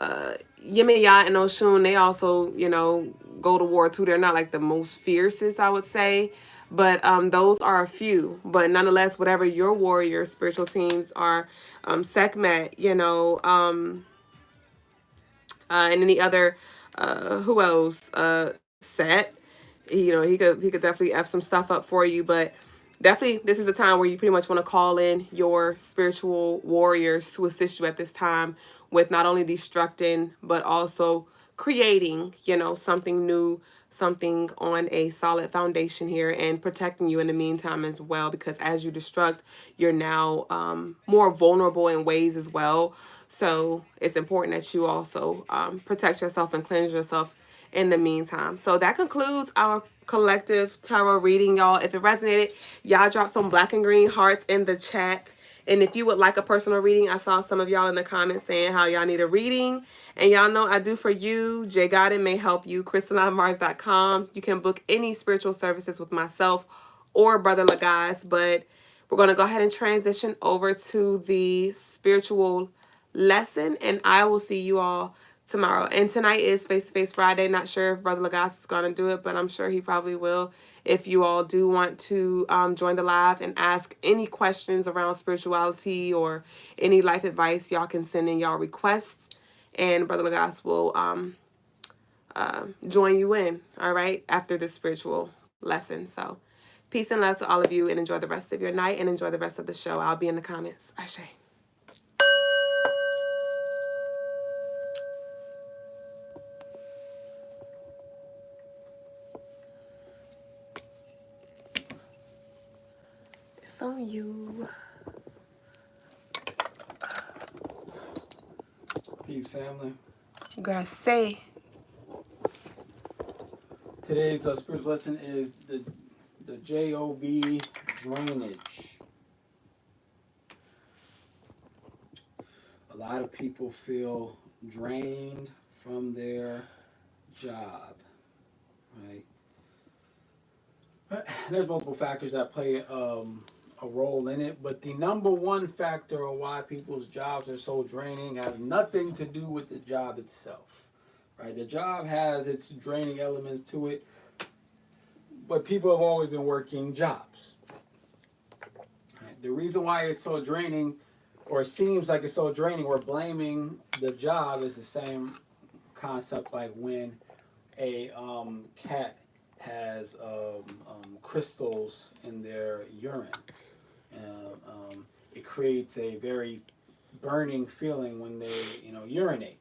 Yemiya, and Oshun. They also, you know, go to war too. They're not like the most fiercest, I would say. But those are a few. But nonetheless, whatever your warrior spiritual teams are, Sekhmet, you know, and any other, who else? Set, you know, he could definitely F some stuff up for you. But definitely, this is the time where you pretty much want to call in your spiritual warriors to assist you at this time with not only destructing, but also creating, you know, something new, something on a solid foundation here, and protecting you in the meantime as well, because as you destruct, you're now more vulnerable in ways as well. So it's important that you also protect yourself and cleanse yourself in the meantime. So that concludes our collective tarot reading, y'all. If it resonated, y'all drop some black and green hearts in the chat. And if you would like a personal reading, I saw some of y'all in the comments saying how y'all need a reading. And y'all know I do for you. Jay Godden may help you. CrystalineMars.com. You can book any spiritual services with myself or Brother Logas. But we're going to go ahead and transition over to the spiritual lesson. And I will see you all tomorrow. And tonight is Face-to-Face Friday. Not sure if Brother Logas is going to do it, but I'm sure he probably will. If you all do want to join the live and ask any questions around spirituality or any life advice, y'all can send in y'all requests, and Brother Logas will join you in, all right, after this spiritual lesson. So peace and love to all of you, and enjoy the rest of your night, and enjoy the rest of the show. I'll be in the comments. Ashe. It's on you. Peace, family. Grace. Today's spiritual lesson is the job drainage. A lot of people feel drained from their job, right? There's multiple factors that play a role in it, but the number one factor of why people's jobs are so draining has nothing to do with the job itself, right? The job has its draining elements to it, but people have always been working jobs. Right? The reason why it's so draining, or seems like it's so draining, or blaming the job, is the same concept like when a cat has crystals in their urine. It creates a very burning feeling when they urinate.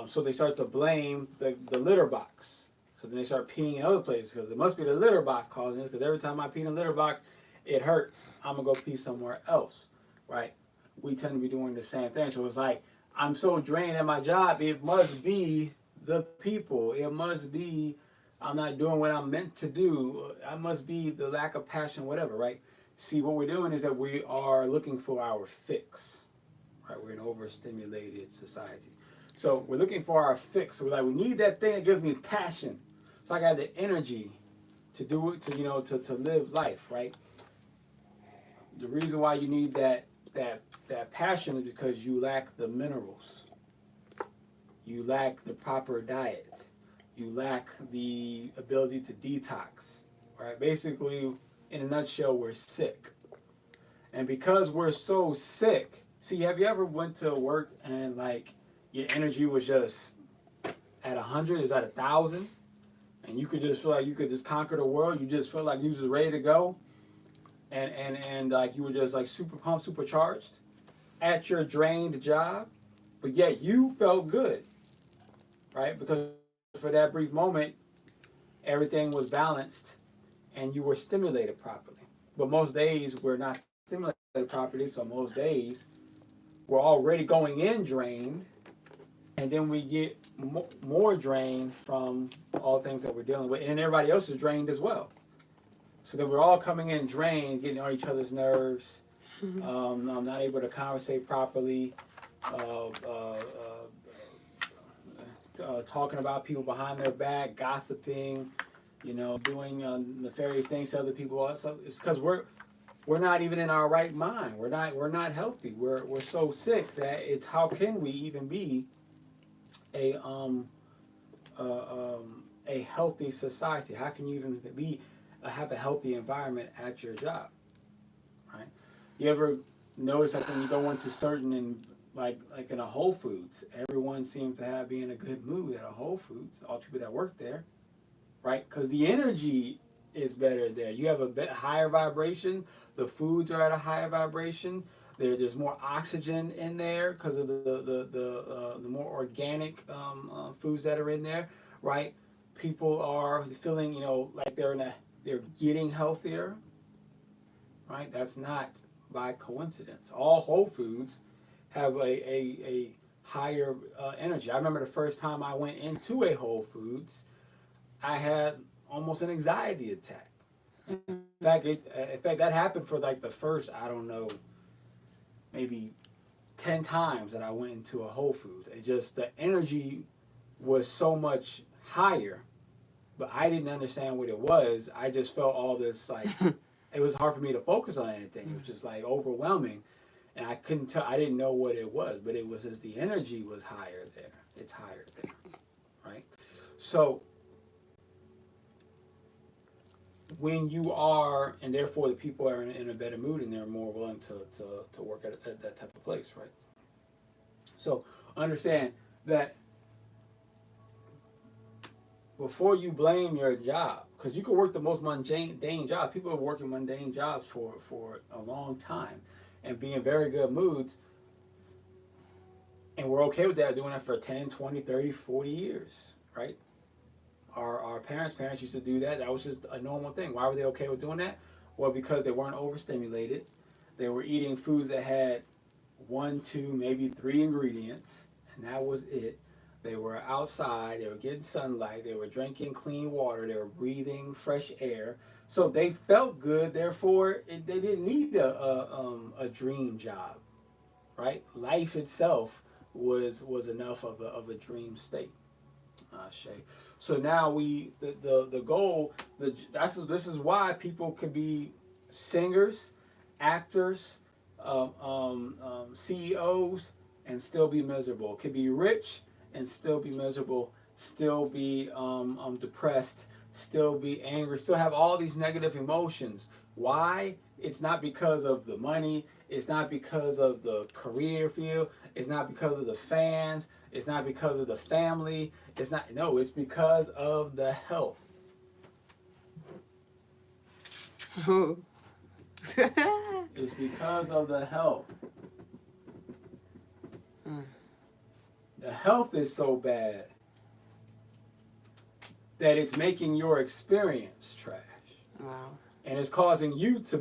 So they start to blame the litter box. So then they start peeing in other places because it must be the litter box causing this. Because every time I pee in the litter box, it hurts. I'm gonna go pee somewhere else, right? We tend to be doing the same thing. So it's like I'm so drained at my job. It must be the people. It must be I'm not doing what I'm meant to do. I must be the lack of passion, whatever, right? See, what we're doing is that we are looking for our fix, right? We're an overstimulated society. So we're looking for our fix. So we're like, we need that thing that gives me passion. So I got the energy to do it, to live life, right? The reason why you need that passion is because you lack the minerals. You lack the proper diet. You lack the ability to detox, right? Basically, in a nutshell, we're sick. And because we're so sick, see, have you ever went to work and like your energy was just at 100, is at 1,000, and you could just feel like you could just conquer the world. You just felt like you was just ready to go, and like you were just like super pumped, supercharged at your drained job, but yet you felt good, right? Because for that brief moment, everything was balanced and you were stimulated properly. But most days we're not stimulated properly, so most days we're already going in drained, and then we get more drained from all the things that we're dealing with, and everybody else is drained as well. So then we're all coming in drained, getting on each other's nerves. I'm not able to conversate properly. Uh, uh, Talking about people behind their back, gossiping, doing nefarious things to other people. So it's because we're not even in our right mind. We're not healthy. We're so sick that it's how can we even be a a healthy society? How can you even be have a healthy environment at your job, right? You ever notice like when you go into certain and like in a Whole Foods, everyone seems to have be in a good mood at a Whole Foods. All people that work there, right? Because the energy is better there. You have a bit higher vibration. The foods are at a higher vibration. There's more oxygen in there because of the more organic foods that are in there, right? People are feeling like they're getting healthier, right? That's not by coincidence. All Whole Foods have a higher energy. I remember the first time I went into a Whole Foods, I had almost an anxiety attack. In fact, that happened for like the first, I don't know, maybe 10 times that I went into a Whole Foods. It just, the energy was so much higher, but I didn't understand what it was. I just felt all this, like, it was hard for me to focus on anything. It was just like overwhelming. And I couldn't tell, I didn't know what it was, but it was just the energy was higher there. It's higher there, right? So, when you are, and therefore the people are in a better mood and they're more willing to work at that type of place, right? So understand that before you blame your job, because you can work the most mundane jobs. People are working mundane jobs for a long time and be in very good moods, and we're okay with that, doing that for 10, 20, 30, 40 years, right? Our parents used to do that. That was just a normal thing. Why were they okay with doing that? Well, because they weren't overstimulated. They were eating foods that had one, two, maybe three ingredients, and that was it. They were outside. They were getting sunlight. They were drinking clean water. They were breathing fresh air. So they felt good. Therefore, they didn't need a dream job, right? Life itself was enough of a dream state. Shay. So now the goal this is why people could be singers, actors, CEOs, and still be miserable. Could be rich and still be miserable. Still be depressed. Still be angry. Still have all these negative emotions. Why? It's not because of the money. It's not because of the career field. It's not because of the fans. It's not because of the family. It's not, no, it's because of the health. It's because of the health. The health is so bad that it's making your experience trash. Wow. And it's causing you to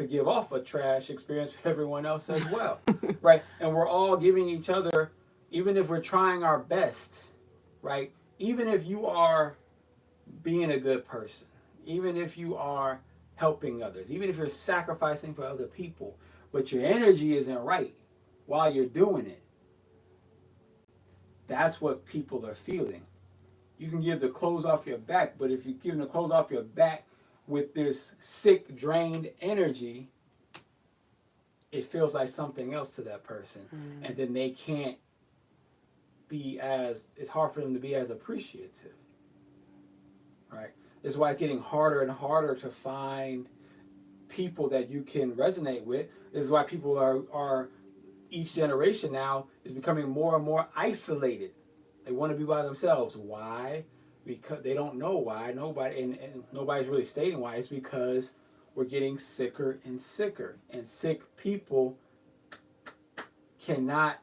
give off a trash experience for everyone else as well. Right? And we're all giving each other, even if we're trying our best, right? Even if you are being a good person, even if you are helping others, even if you're sacrificing for other people, but your energy isn't right while you're doing it, that's what people are feeling. You can give the clothes off your back, but if you give them the clothes off your back with this sick, drained energy, it feels like something else to that person. And then they can't be as, it's hard for them to be as appreciative. Right? This is why it's getting harder and harder to find people that you can resonate with. This is why people are each generation now is becoming more and more isolated. They want to be by themselves. Why? Because they don't know why. Nobody and nobody's really stating why. It's because we're getting sicker and sicker, and sick people cannot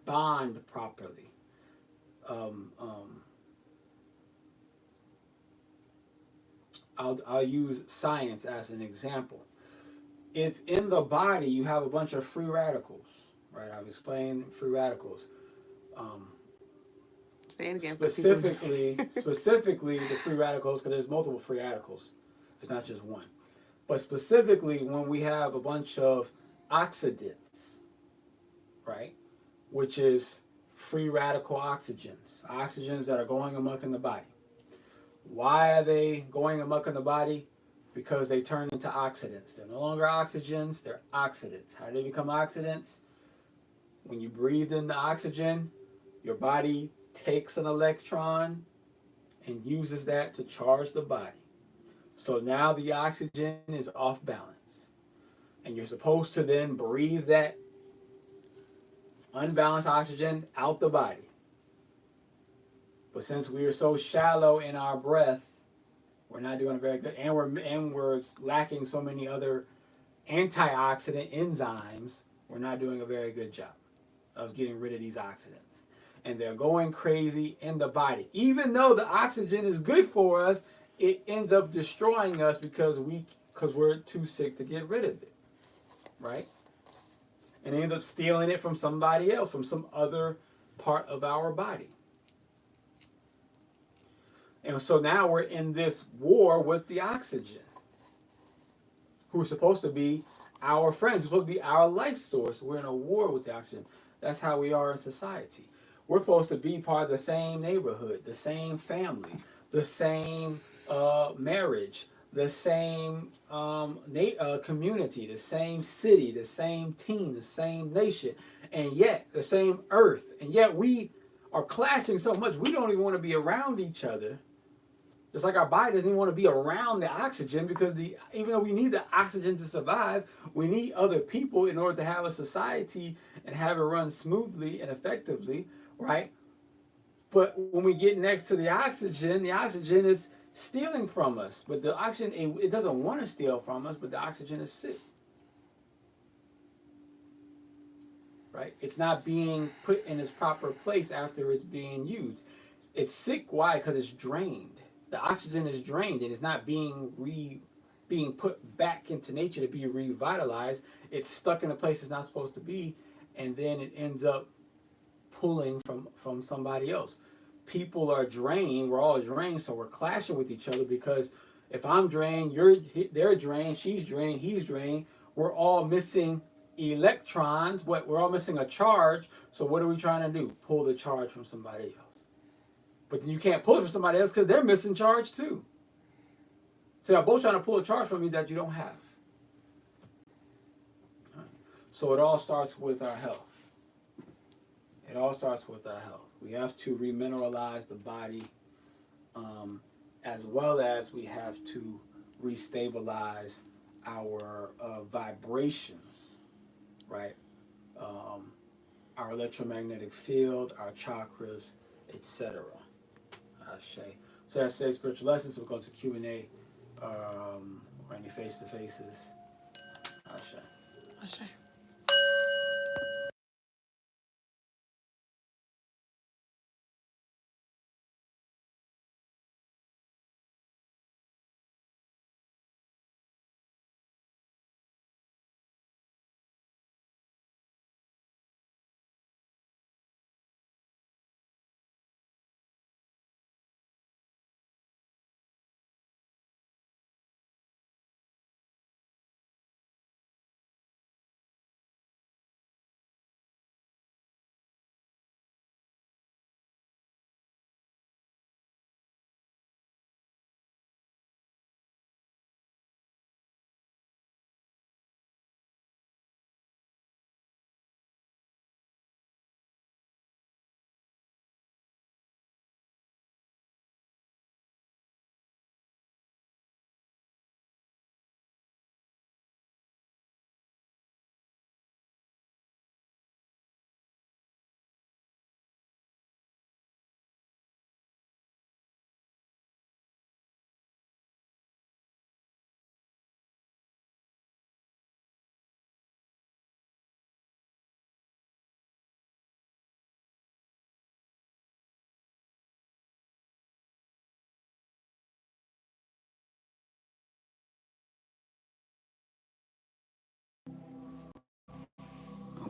bond properly. I'll use science as an example. If in the body you have a bunch of free radicals, right? I've explained free radicals. Say it again. Specifically the free radicals, because there's multiple free radicals. There's not just one. But specifically when we have a bunch of oxidants, right? Which is free radical oxygens that are going amok in the body. Why are they going amok in the body? Because they turn into oxidants. They're no longer oxygens, they're oxidants. How do they become oxidants? When you breathe in the oxygen, your body takes an electron and uses that to charge the body. So now the oxygen is off balance. And you're supposed to then breathe that unbalanced oxygen out the body. But since we are so shallow in our breath, we're not doing very good, and we're lacking so many other antioxidant enzymes. We're not doing a very good job of getting rid of these oxidants, and they're going crazy in the body. Even though the oxygen is good for us, it ends up destroying us because we're too sick to get rid of it, right? And they end up stealing it from somebody else, from some other part of our body. And so now we're in this war with the oxygen, who are supposed to be our friends, supposed to be our life source. We're in a war with the oxygen. That's how we are in society. We're supposed to be part of the same neighborhood, the same family, the same marriage, the same community, the same city, the same team, the same nation, and yet the same earth. And yet we are clashing so much, we don't even want to be around each other. Just like our body doesn't even want to be around the oxygen, because even though we need the oxygen to survive, we need other people in order to have a society and have it run smoothly and effectively, right? But when we get next to the oxygen is stealing from us. But the oxygen, it doesn't want to steal from us, but the oxygen is sick. Right? It's not being put in its proper place after it's being used. It's sick. Why? Because it's drained. The oxygen is drained and it's not being put back into nature to be revitalized. It's stuck in a place it's not supposed to be, and then it ends up pulling from somebody else. People are drained. We're all drained, so we're clashing with each other, because if I'm drained, they're drained, she's drained, he's drained. We're all missing electrons. We're all missing a charge. So what are we trying to do? Pull the charge from somebody else. But then you can't pull it from somebody else because they're missing charge too. So you're both trying to pull a charge from you that you don't have. So it all starts with our health. It all starts with our health. We have to remineralize the body, as well as we have to restabilize our vibrations, right? our electromagnetic field, our chakras, etc. Ashe. So that's today's spiritual lesson. So we're going to Q&A or any face-to-faces. Ashe. Ashe.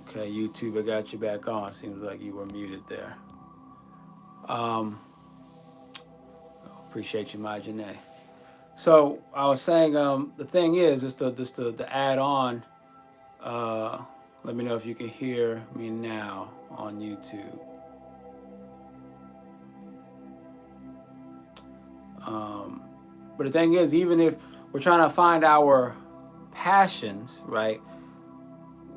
Okay, YouTube, I got you back on. Seems like you were muted there. Um, appreciate you, Majane. So I was saying, the thing is, just to add on. Let me know if you can hear me now on YouTube. But the thing is, even if we're trying to find our passions, right?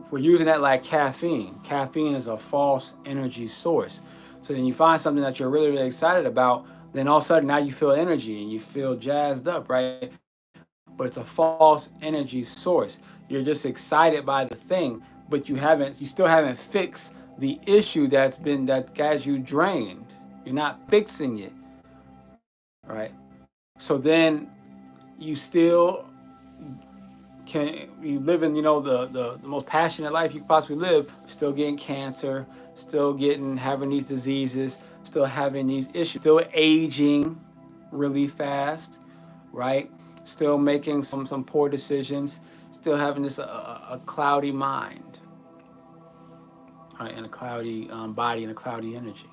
We're using that like caffeine. Caffeine is a false energy source. So then you find something that you're really, really excited about, then all of a sudden now you feel energy and you feel jazzed up, right? But it's a false energy source. You're just excited by the thing, but you still haven't fixed the issue that has you drained. You're not fixing it, right? So then you still you live in, the most passionate life you could possibly live, still getting cancer, still having these diseases, still having these issues, still aging really fast, right? Still making some poor decisions, still having this a cloudy mind, right? And a cloudy body and a cloudy energy,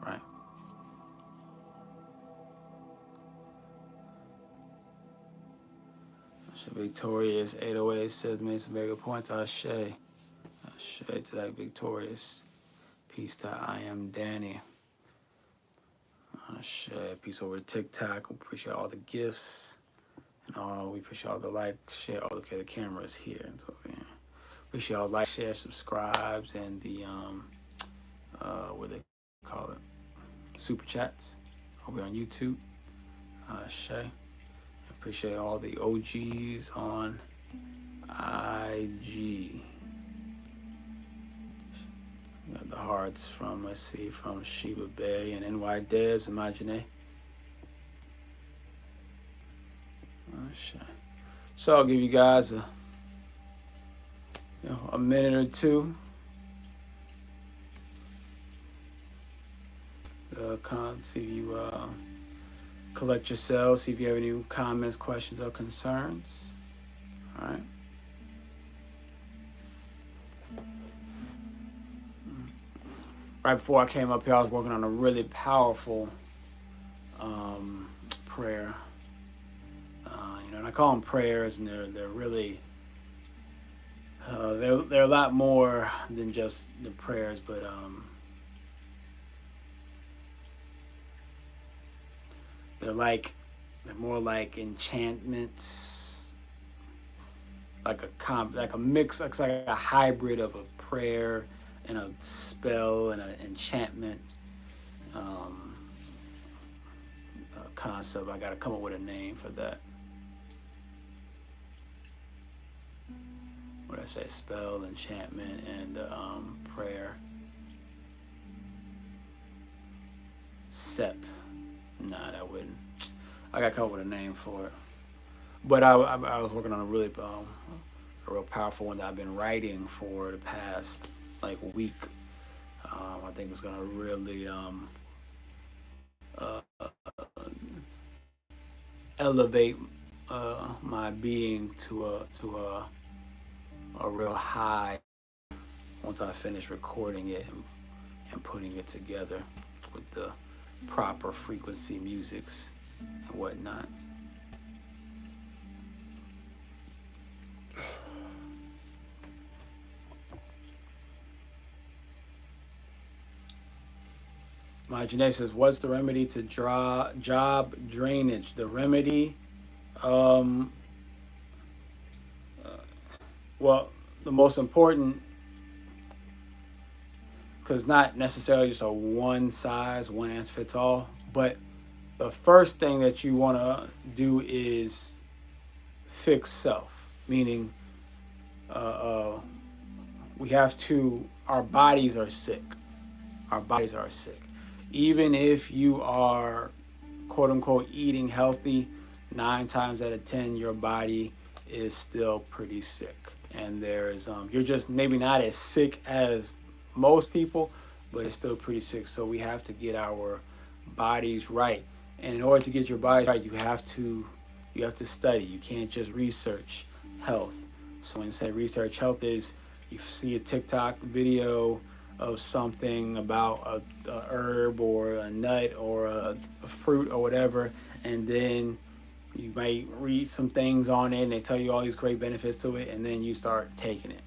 right? Victorious 808 says made some very good points. Ashe. Ashe to that Victorious. Peace to I am Danny. Ashe. Peace over to TikTok. We appreciate all the gifts. And all we appreciate all the like, share. Oh, okay, the camera is here. So, yeah. Appreciate all the like, share, subscribes, and the what they call it, super chats. Over on YouTube. Ashe. Appreciate all the OGs on IG. Got the hearts from, let's see, from Sheba Bay and NY Debs, Imagine. So I'll give you guys a minute or two. See if you collect yourselves, see if you have any comments, questions, or concerns. All right. Right before I came up here, I was working on a really powerful prayer. And I call them prayers, and they're really they're a lot more than just the prayers, but they're more like enchantments, like a mix, like a hybrid of a prayer and a spell and an enchantment concept. I gotta come up with a name for that. What I say? Spell, enchantment, and prayer. Sep. Nah, that wouldn't. I got to come up with a name for it. But I was working on a real powerful one that I've been writing for the past like week. I think it's gonna really uh, elevate my being to a real high once I finish recording it and putting it together with the proper frequency musics and whatnot. My Janae says, what's the remedy to job drainage? The remedy, um, well, the most important, because not necessarily just a one size, one answer fits all, but the first thing that you want to do is fix self, meaning we have to, our bodies are sick. Our bodies are sick. Even if you are quote unquote eating healthy, 9 times out of 10, your body is still pretty sick. And there's, you're just maybe not as sick as most people, but it's still pretty sick. So we have to get our bodies right. And in order to get your bodies right, you have to study. You can't just research health. So when you say research health is, you see a TikTok video of something about a herb or a nut or a fruit or whatever, and then you might read some things on it and they tell you all these great benefits to it, and then you start taking it,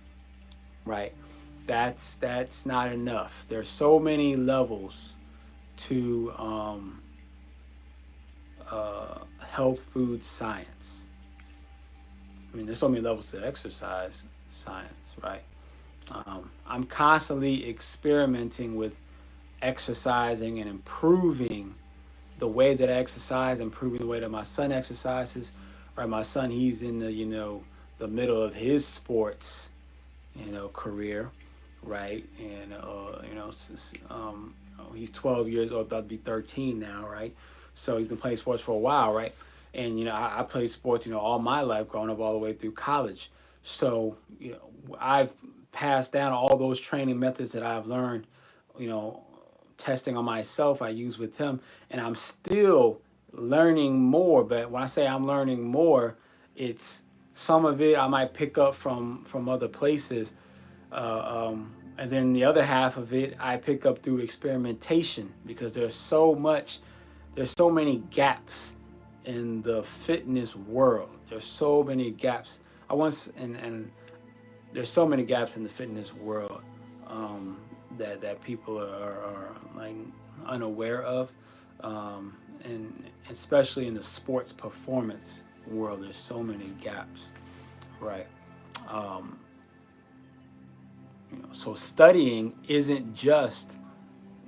right? That's not enough. There's so many levels to health food science. I mean, there's so many levels to exercise science, right? I'm constantly experimenting with exercising and improving the way that I exercise, improving the way that my son exercises. Right, my son, he's in the the middle of his sports career, right, and he's 12 years old, about to be 13 now, right? So he's been playing sports for a while, right? And I played sports all my life, growing up all the way through college. So I've passed down all those training methods that I've learned, you know, testing on myself, I use with him, and I'm still learning more. But when I say I'm learning more, it's some of it I might pick up from other places, and then the other half of it I pick up through experimentation, because there's so many gaps in the fitness world. There's so many gaps. And there's so many gaps in the fitness world that people are like unaware of, and especially in the sports performance world, there's so many gaps, right? Um, so studying isn't just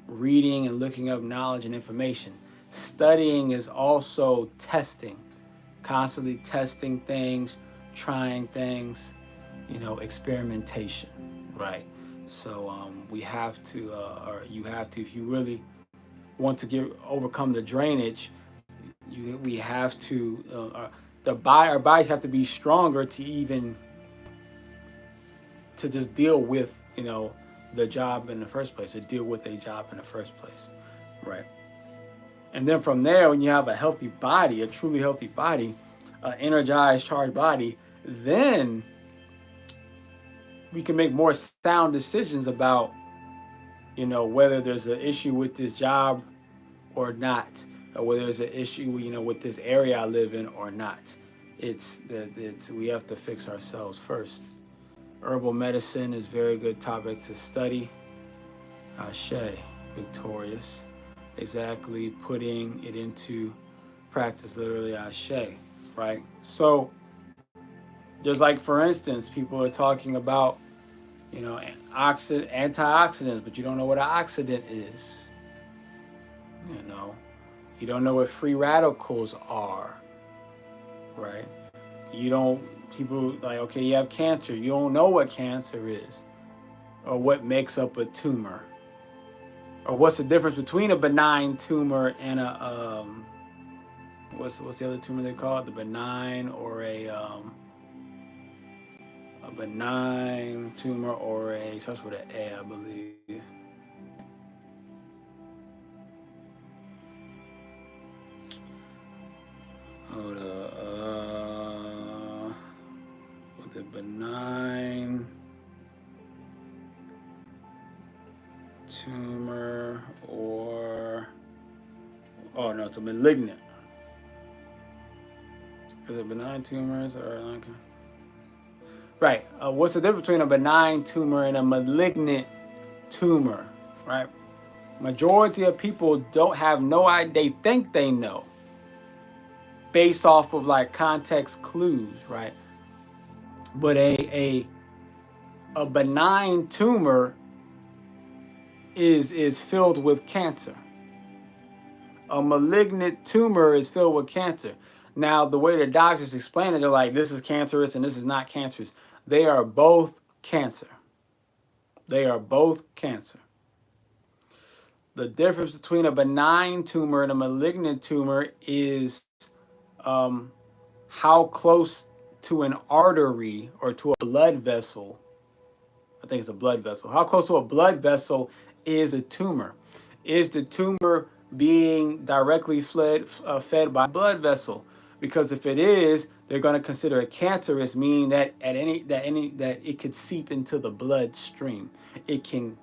reading and looking up knowledge and information. Studying is also testing, constantly testing things, trying things, experimentation, right? So we have to, or you have to, if you really want to overcome the drainage, we have to, our bodies have to be stronger to just deal with, the job in the first place, to deal with a job in the first place, right? And then from there, when you have a healthy body, a truly healthy body, an energized, charged body, then we can make more sound decisions about, whether there's an issue with this job or not, or whether there's an issue, with this area I live in or not. It's we have to fix ourselves first. Herbal medicine is a very good topic to study. Ashe, victorious. Exactly, putting it into practice, literally ashe, right? So just like, for instance, people are talking about, antioxidants, but you don't know what an oxidant is. You don't know what free radicals are, right? You don't people like, okay, you have cancer. You don't know what cancer is, or what makes up a tumor, or what's the difference between a benign tumor and what's the other tumor they call it? The benign or a benign tumor or a starts with an A, I believe. Hold with a benign tumor or no, it's a malignant. Is it benign tumors or okay? Right? What's the difference between a benign tumor and a malignant tumor? Right? Majority of people don't have no idea. They think they know, based off of like context clues, right? But a benign tumor is filled with cancer. A malignant tumor is filled with cancer. Now, the way the doctors explain it, they're like, this is cancerous and this is not cancerous. They are both cancer. They are both cancer. The difference between a benign tumor and a malignant tumor is how close to an artery or to a blood vessel, I think it's a blood vessel, how close to a blood vessel is a tumor. Is the tumor being directly fed by a blood vessel? Because if it is, they're going to consider it cancerous, meaning that that it could seep into the bloodstream. It's in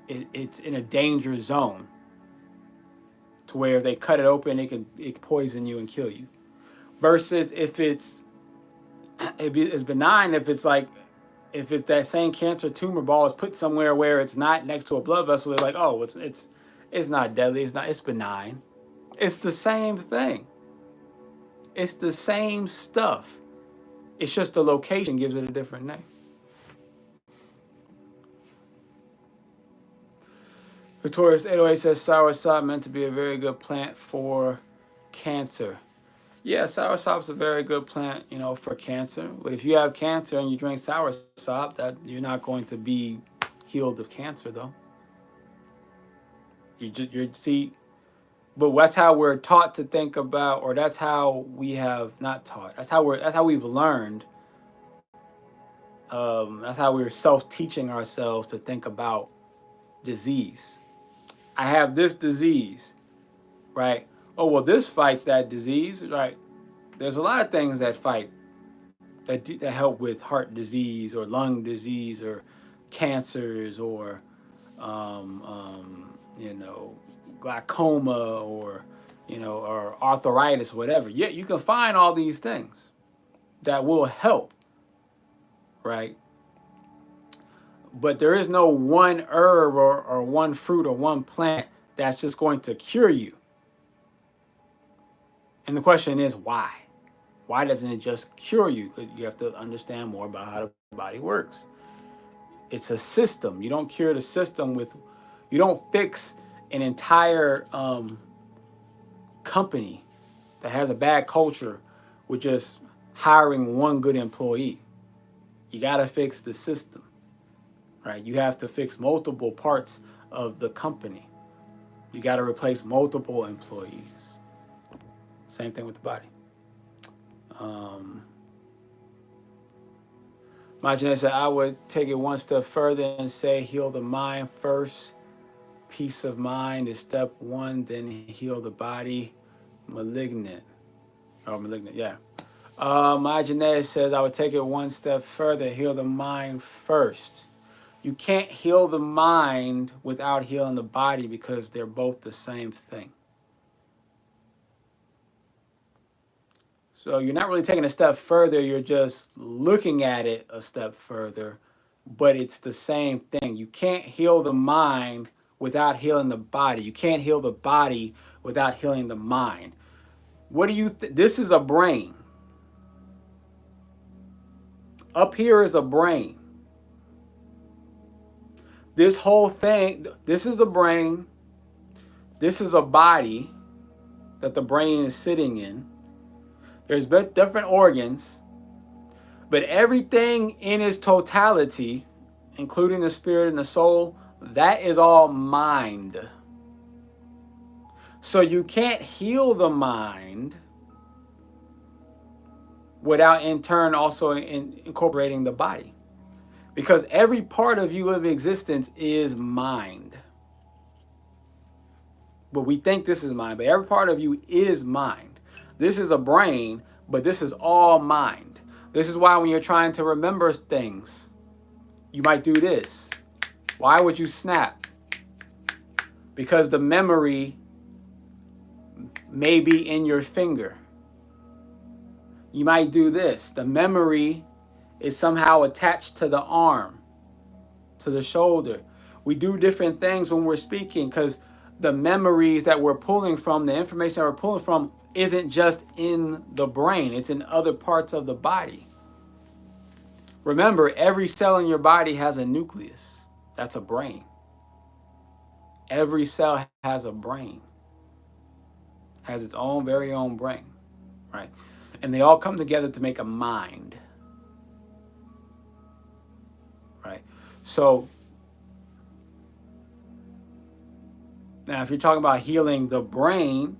a danger zone to where if they cut it open, it can poison you and kill you. Versus if it's benign, if it's that same cancer tumor ball is put somewhere where it's not next to a blood vessel, they're like, oh, it's not deadly, it's benign. It's the same thing. It's the same stuff. It's just the location gives it a different name. Victorious 808 says soursop meant to be a very good plant for cancer. Yeah, soursop's a very good plant, for cancer. But if you have cancer and you drink soursop, that you're not going to be healed of cancer, though. But that's how we're taught to think about, or that's how we have not taught. That's how we've learned. That's how we're self-teaching ourselves to think about disease. I have this disease, right? Oh, well, this fights that disease, right? There's a lot of things that fight, that help with heart disease or lung disease or cancers or, glaucoma or, or arthritis, whatever. Yeah, you can find all these things that will help, right? But there is no one herb or one fruit or one plant that's just going to cure you. And the question is, why? Why doesn't it just cure you? Because you have to understand more about how the body works. It's a system. You don't cure the system you don't fix an entire company that has a bad culture with just hiring one good employee. You got to fix the system, right? You have to fix multiple parts of the company. You got to replace multiple employees. Same thing with the body. Majane said, I would take it one step further and say heal the mind first. Peace of mind is step one, then heal the body. Malignant, yeah. Majane says, I would take it one step further, heal the mind first. You can't heal the mind without healing the body because they're both the same thing. So you're not really taking a step further, you're just looking at it a step further, but it's the same thing. You can't heal the mind without healing the body. You can't heal the body without healing the mind. What do you this is a brain. Up here is a brain. This whole thing, this is a brain. This is a body that the brain is sitting in. There's different organs. But everything in its totality, including the spirit and the soul, that is all mind. So you can't heal the mind without in turn also incorporating the body. Because every part of you of existence is mind. But we think this is mind, but every part of you is mind. This is a brain, but this is all mind. This is why when you're trying to remember things, you might do this. Why would you snap? Because the memory may be in your finger. You might do this. The memory is somehow attached to the arm, to the shoulder. We do different things when we're speaking because the memories that we're pulling from, the information that we're pulling from, isn't just in the brain, it's in other parts of the body. Remember, every cell in your body has a nucleus. That's a brain. Every cell has a brain, has its own very own brain, right? And they all come together to make a mind, right? So now if you're talking about healing the brain,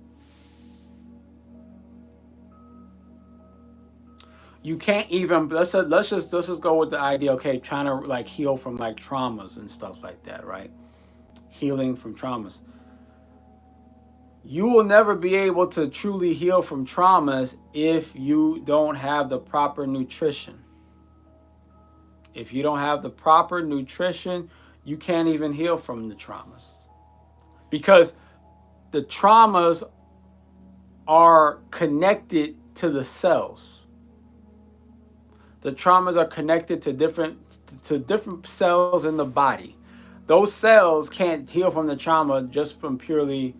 you can't even, let's just go with the idea, okay, trying to like heal from like traumas and stuff like that, right? Healing from traumas. You will never be able to truly heal from traumas if you don't have the proper nutrition. If you don't have the proper nutrition, you can't even heal from the traumas. Because the traumas are connected to the cells. The traumas are connected to different cells in the body. Those cells can't heal from the trauma just from purely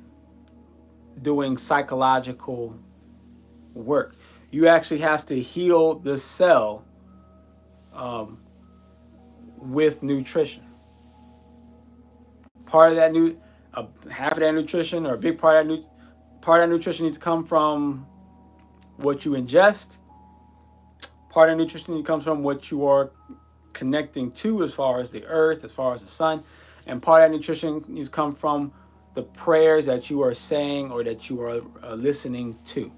doing psychological work. You actually have to heal the cell with nutrition. Part of that half of that nutrition, or a big part of that nutrition needs to come from what you ingest. Part of nutrition comes from what you are connecting to, as far as the earth, as far as the sun, and part of that nutrition needs to come from the prayers that you are saying or that you are listening to,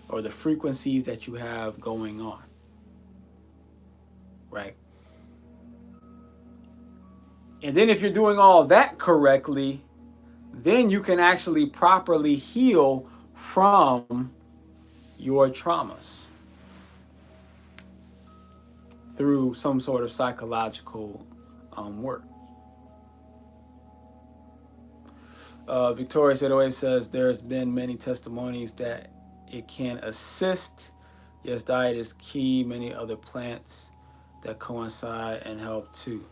or the frequencies that you have going on, right? And then if you're doing all that correctly, then you can actually properly heal from your traumas through some sort of psychological work. Victoria said, always says, there's been many testimonies that it can assist. Yes, diet is key. Many other plants that coincide and help too.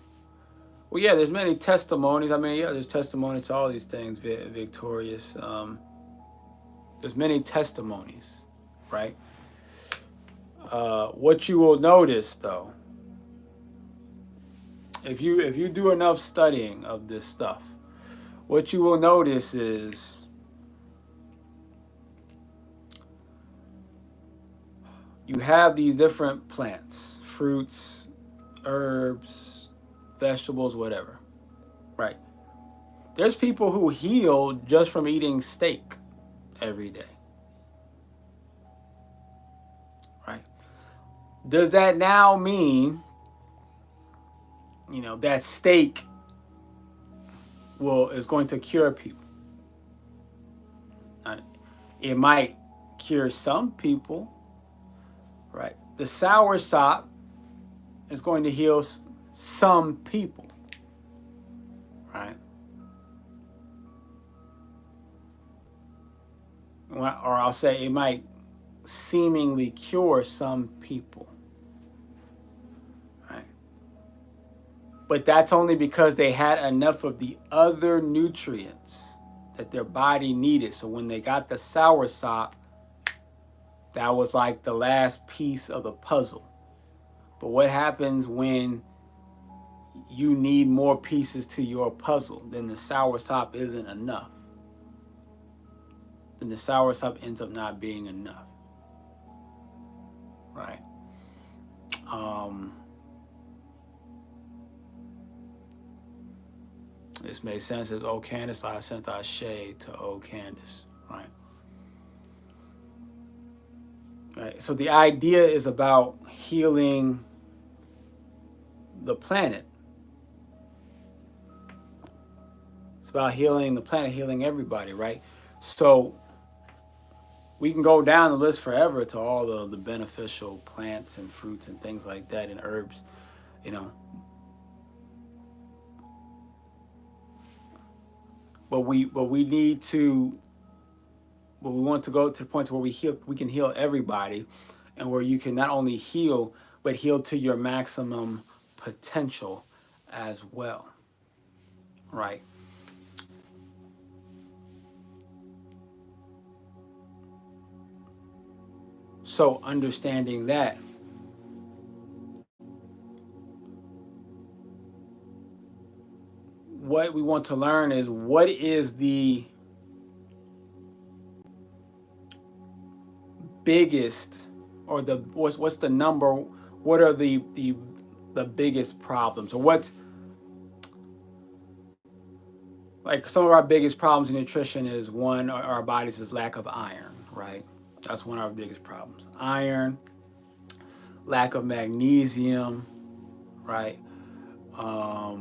Well, yeah, there's many testimonies. I mean, yeah, there's testimony to all these things, Victorious. There's many testimonies, right? What you will notice, though, if you do enough studying of this stuff, what you will notice is you have these different plants, fruits, herbs, vegetables, whatever, right? There's people who heal just from eating steak every day, right? Does that now mean, that steak is going to cure people? It might cure some people, right? The soursop is going to heal some people, right? Or I'll say it might seemingly cure some people, right? But that's only because they had enough of the other nutrients that their body needed. So when they got the soursop, that was like the last piece of the puzzle. But what happens when you need more pieces to your puzzle? Then the soursop isn't enough. Then the soursop ends up not being enough, right? Um, this made sense as O Candace, I sent our shade to O Candace, right? Right. So the idea is about healing the planet. It's about healing the planet, healing everybody, right? So we can go down the list forever to all the beneficial plants and fruits and things like that and herbs, you know. But we need to, but we want to go to the point where we can heal everybody, and where you can not only heal but heal to your maximum potential as well, right? So understanding that, what we want to learn is what is the biggest, or the what's the number, what are the biggest problems, or what's like some of our biggest problems in nutrition is one, our bodies is lack of iron, right? That's one of our biggest problems. Iron, lack of magnesium, right? Or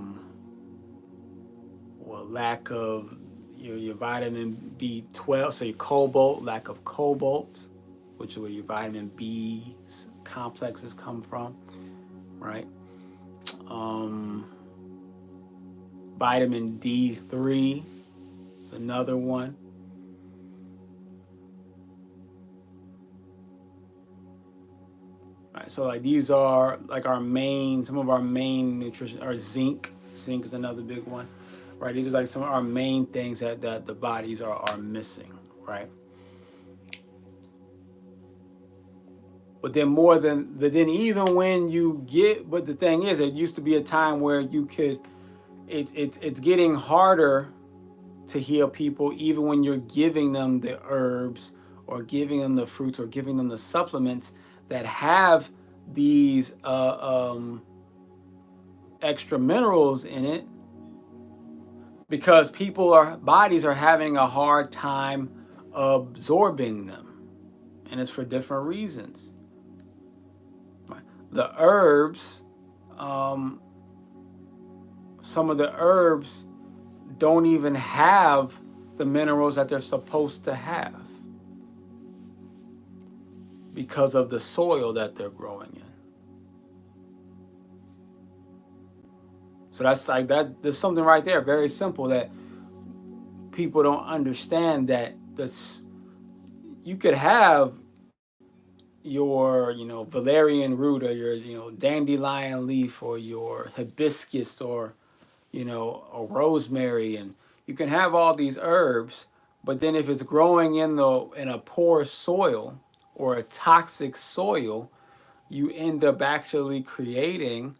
lack of your vitamin B12, so your cobalt, lack of cobalt, which is where your vitamin B complexes come from, right? Vitamin D3 is another one. Right, so like these are like our main, some of our main nutrition, or zinc. Zinc is another big one, right? These are like some of our main things that the bodies are missing, right? But then even when you get, but the thing is, it used to be a time where you could, it's getting harder to heal people, even when you're giving them the herbs or giving them the fruits or giving them the supplements that have these extra minerals in it, because bodies are having a hard time absorbing them, and it's for different reasons. The herbs, some of the herbs don't even have the minerals that they're supposed to have because of the soil that they're growing in. So that's like that. There's something right there, very simple, that people don't understand, that this, you could have your valerian root, or your dandelion leaf, or your hibiscus, or or rosemary, and you can have all these herbs, but then if it's growing in a poor soil or a toxic soil, you end up actually creating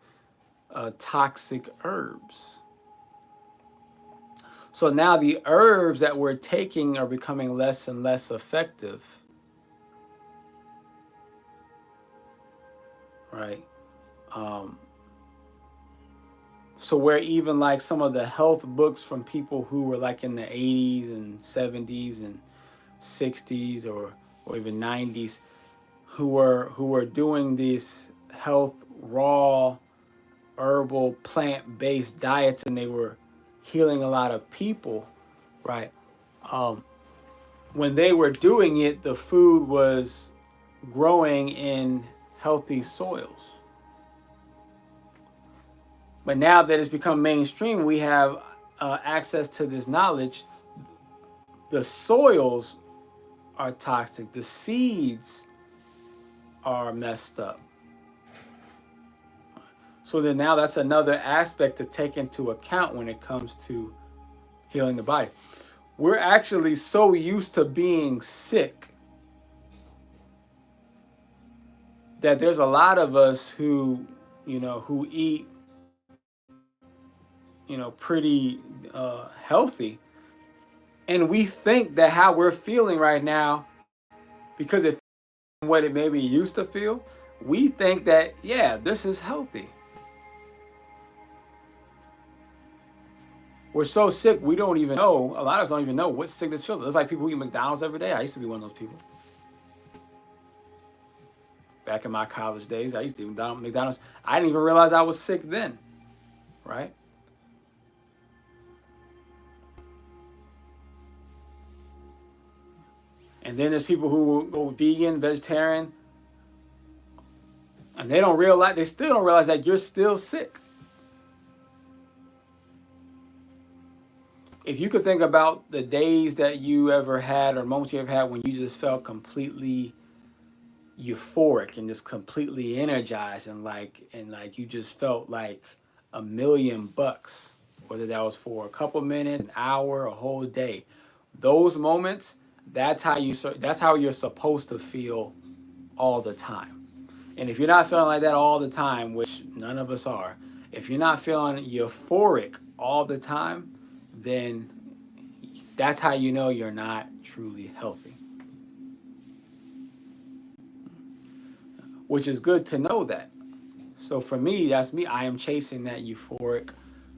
toxic herbs. So now the herbs that we're taking are becoming less and less effective, right? So where even like some of the health books from people who were like in the 80s and 70s and 60s, or even 90s, who were doing these health raw herbal plant-based diets, and they were healing a lot of people, right? When they were doing it, the food was growing in healthy soils. But now that it's become mainstream, we have access to this knowledge. The soils are toxic. The seeds are messed up. So then now that's another aspect to take into account when it comes to healing the body. We're actually so used to being sick that there's a lot of us who eat pretty healthy, and we think that how we're feeling right now, because it what it maybe used to feel, we think that, yeah, this is healthy. We're so sick, we don't even know, a lot of us don't even know what sickness feels. It's like people who eat McDonald's every day. I used to be one of those people. Back in my college days, I used to eat McDonald's. I didn't even realize I was sick then, right? And then there's people who go vegan, vegetarian, and they still don't realize that you're still sick. If you could think about the days that you ever had or moments you ever had when you just felt completely euphoric and just completely energized and like you just felt like $1,000,000, whether that was for a couple minutes, an hour, a whole day. Those moments, that's how you're supposed to feel all the time. And if you're not feeling like that all the time, which none of us are, if you're not feeling euphoric all the time, then that's how you know you're not truly healthy. Which is good to know that. So for me, that's me. I am chasing that euphoric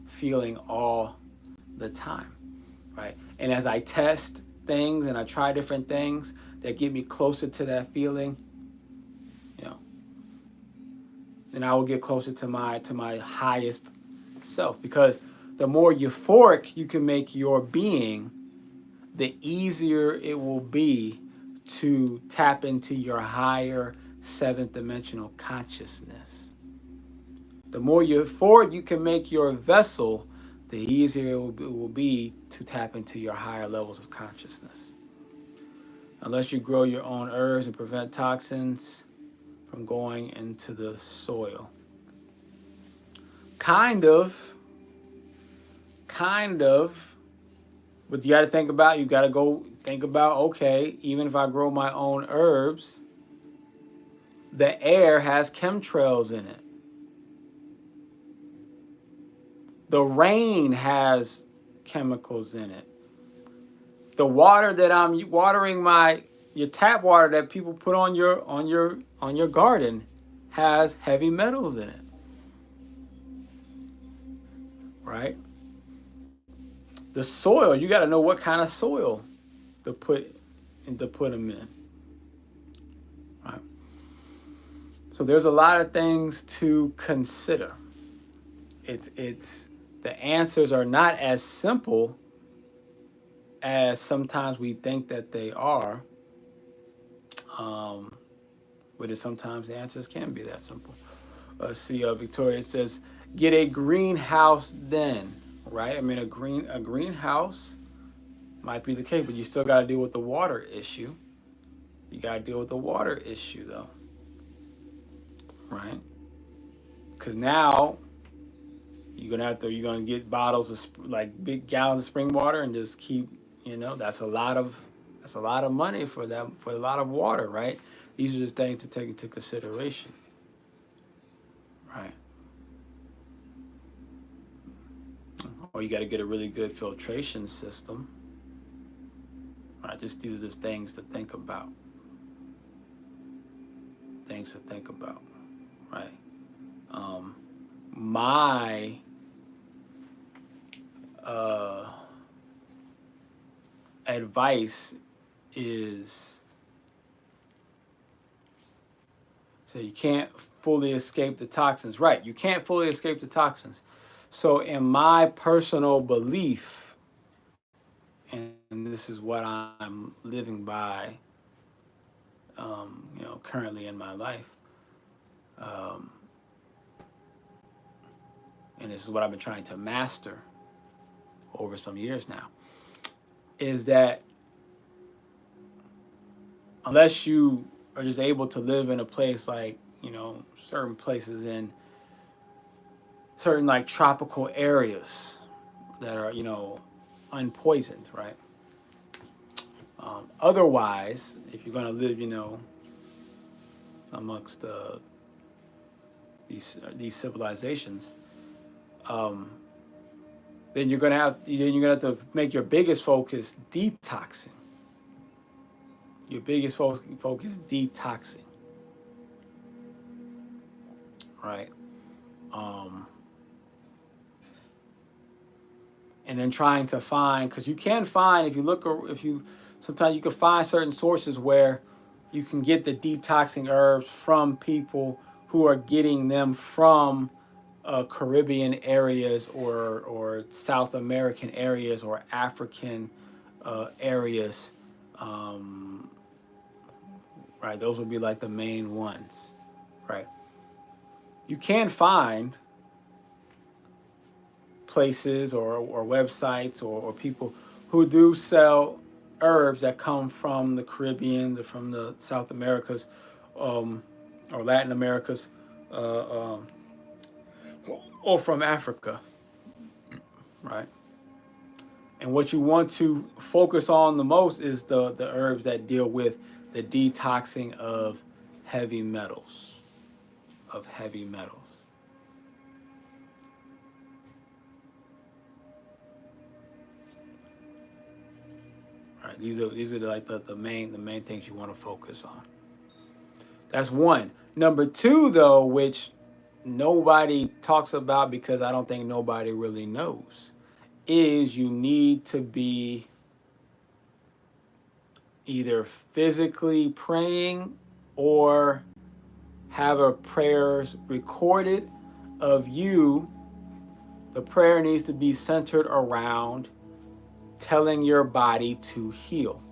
feeling all the time, right? And as I test things and I try different things that get me closer to that feeling, you know, then I will get closer to my highest self. Because the more euphoric you can make your being, the easier it will be to tap into your higher seventh dimensional consciousness. The more euphoric you can make your vessel, the easier it will be to tap into your higher levels of consciousness. Unless you grow your own herbs and prevent toxins from going into the soil. Kind of. But you got to go think about, okay, even if I grow my own herbs, the air has chemtrails in it. The rain has chemicals in it. The water that I'm watering your tap water that people put on your garden has heavy metals in it. Right? The soil, you got to know what kind of soil to put them in. Right? So there's a lot of things to consider. It's the answers are not as simple as sometimes we think that they are. But sometimes the answers can be that simple. See, Victoria says, get a greenhouse then, right? I mean, a greenhouse might be the case, but you still got to deal with the water issue. You got to deal with the water issue, though, right? Because now you're gonna get bottles of like big gallons of spring water and just keep, that's a lot of money for a lot of water, right? These are just things to take into consideration, right? Or you got to get a really good filtration system, right? These are just things to think about. Right? My advice is, so you can't fully escape the toxins. Right, you can't fully escape the toxins. So in my personal belief, and this is what I'm living by, currently in my life, and this is what I've been trying to master over some years now, is that unless you are just able to live in a place like, certain places in certain like tropical areas that are, unpoisoned, right? Otherwise, if you're going to live, amongst these civilizations, then you're gonna have to make your biggest focus detoxing. Your biggest focus detoxing. right? And then trying to find, because you can find, sometimes you can find certain sources where you can get the detoxing herbs from people who are getting them from Caribbean areas or South American areas or African areas, right? Those would be like the main ones, right? You can find places or websites or people who do sell herbs that come from the Caribbean, or from the South Americas, or Latin Americas, uh, um, or from Africa, right? And what you want to focus on the most is the herbs that deal with the detoxing of heavy metals, of heavy metals. Right? These are like the main things you want to focus on. That's one. Number two, though, which nobody talks about because I don't think nobody really knows, is you need to be either physically praying or have a prayers recorded of you. The prayer needs to be centered around telling your body to heal,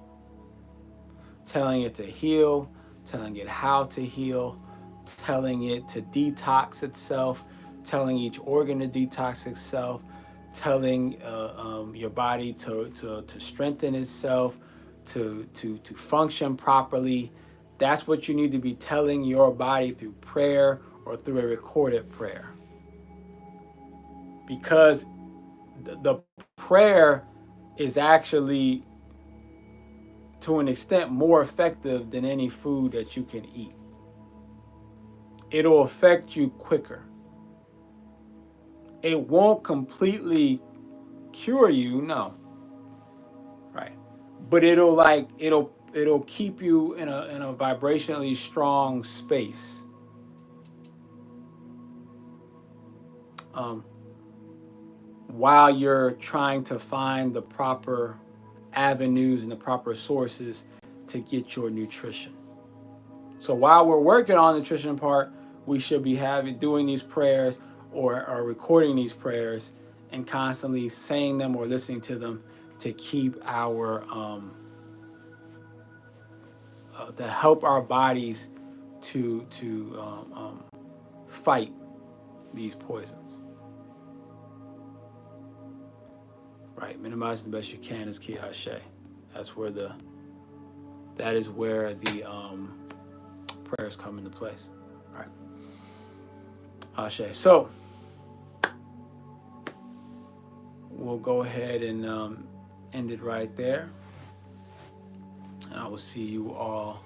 telling it to heal, telling it how to heal, telling it to detox itself, telling each organ to detox itself, telling your body to strengthen itself, to function properly. That's what you need to be telling your body through prayer or through a recorded prayer. Because the prayer is actually, to an extent, more effective than any food that you can eat. It'll affect you quicker. It won't completely cure you, no, right? But it'll keep you in a vibrationally strong space. Um, while you're trying to find the proper avenues and the proper sources to get your nutrition. So while we're working on the nutrition part, we should be doing these prayers or recording these prayers and constantly saying them or listening to them to keep our to help our bodies to fight these poisons. Right, minimize the best you can is key ashe. That is where the prayers come into place. Right, ashe. So we'll go ahead and end it right there. And I will see you all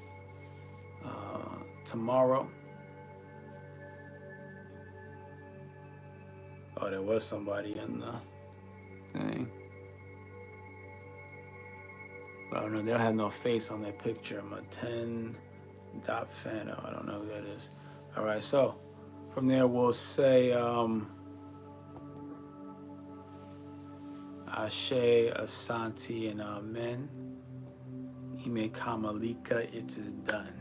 tomorrow. Oh, there was somebody in the thing. Oh no, they don't have no face on that picture. I'm a 10 dot Fano. I don't know who that is. All right, so from there we'll say Ashe, Asante, and Amen. Ime Kamalika, it is done.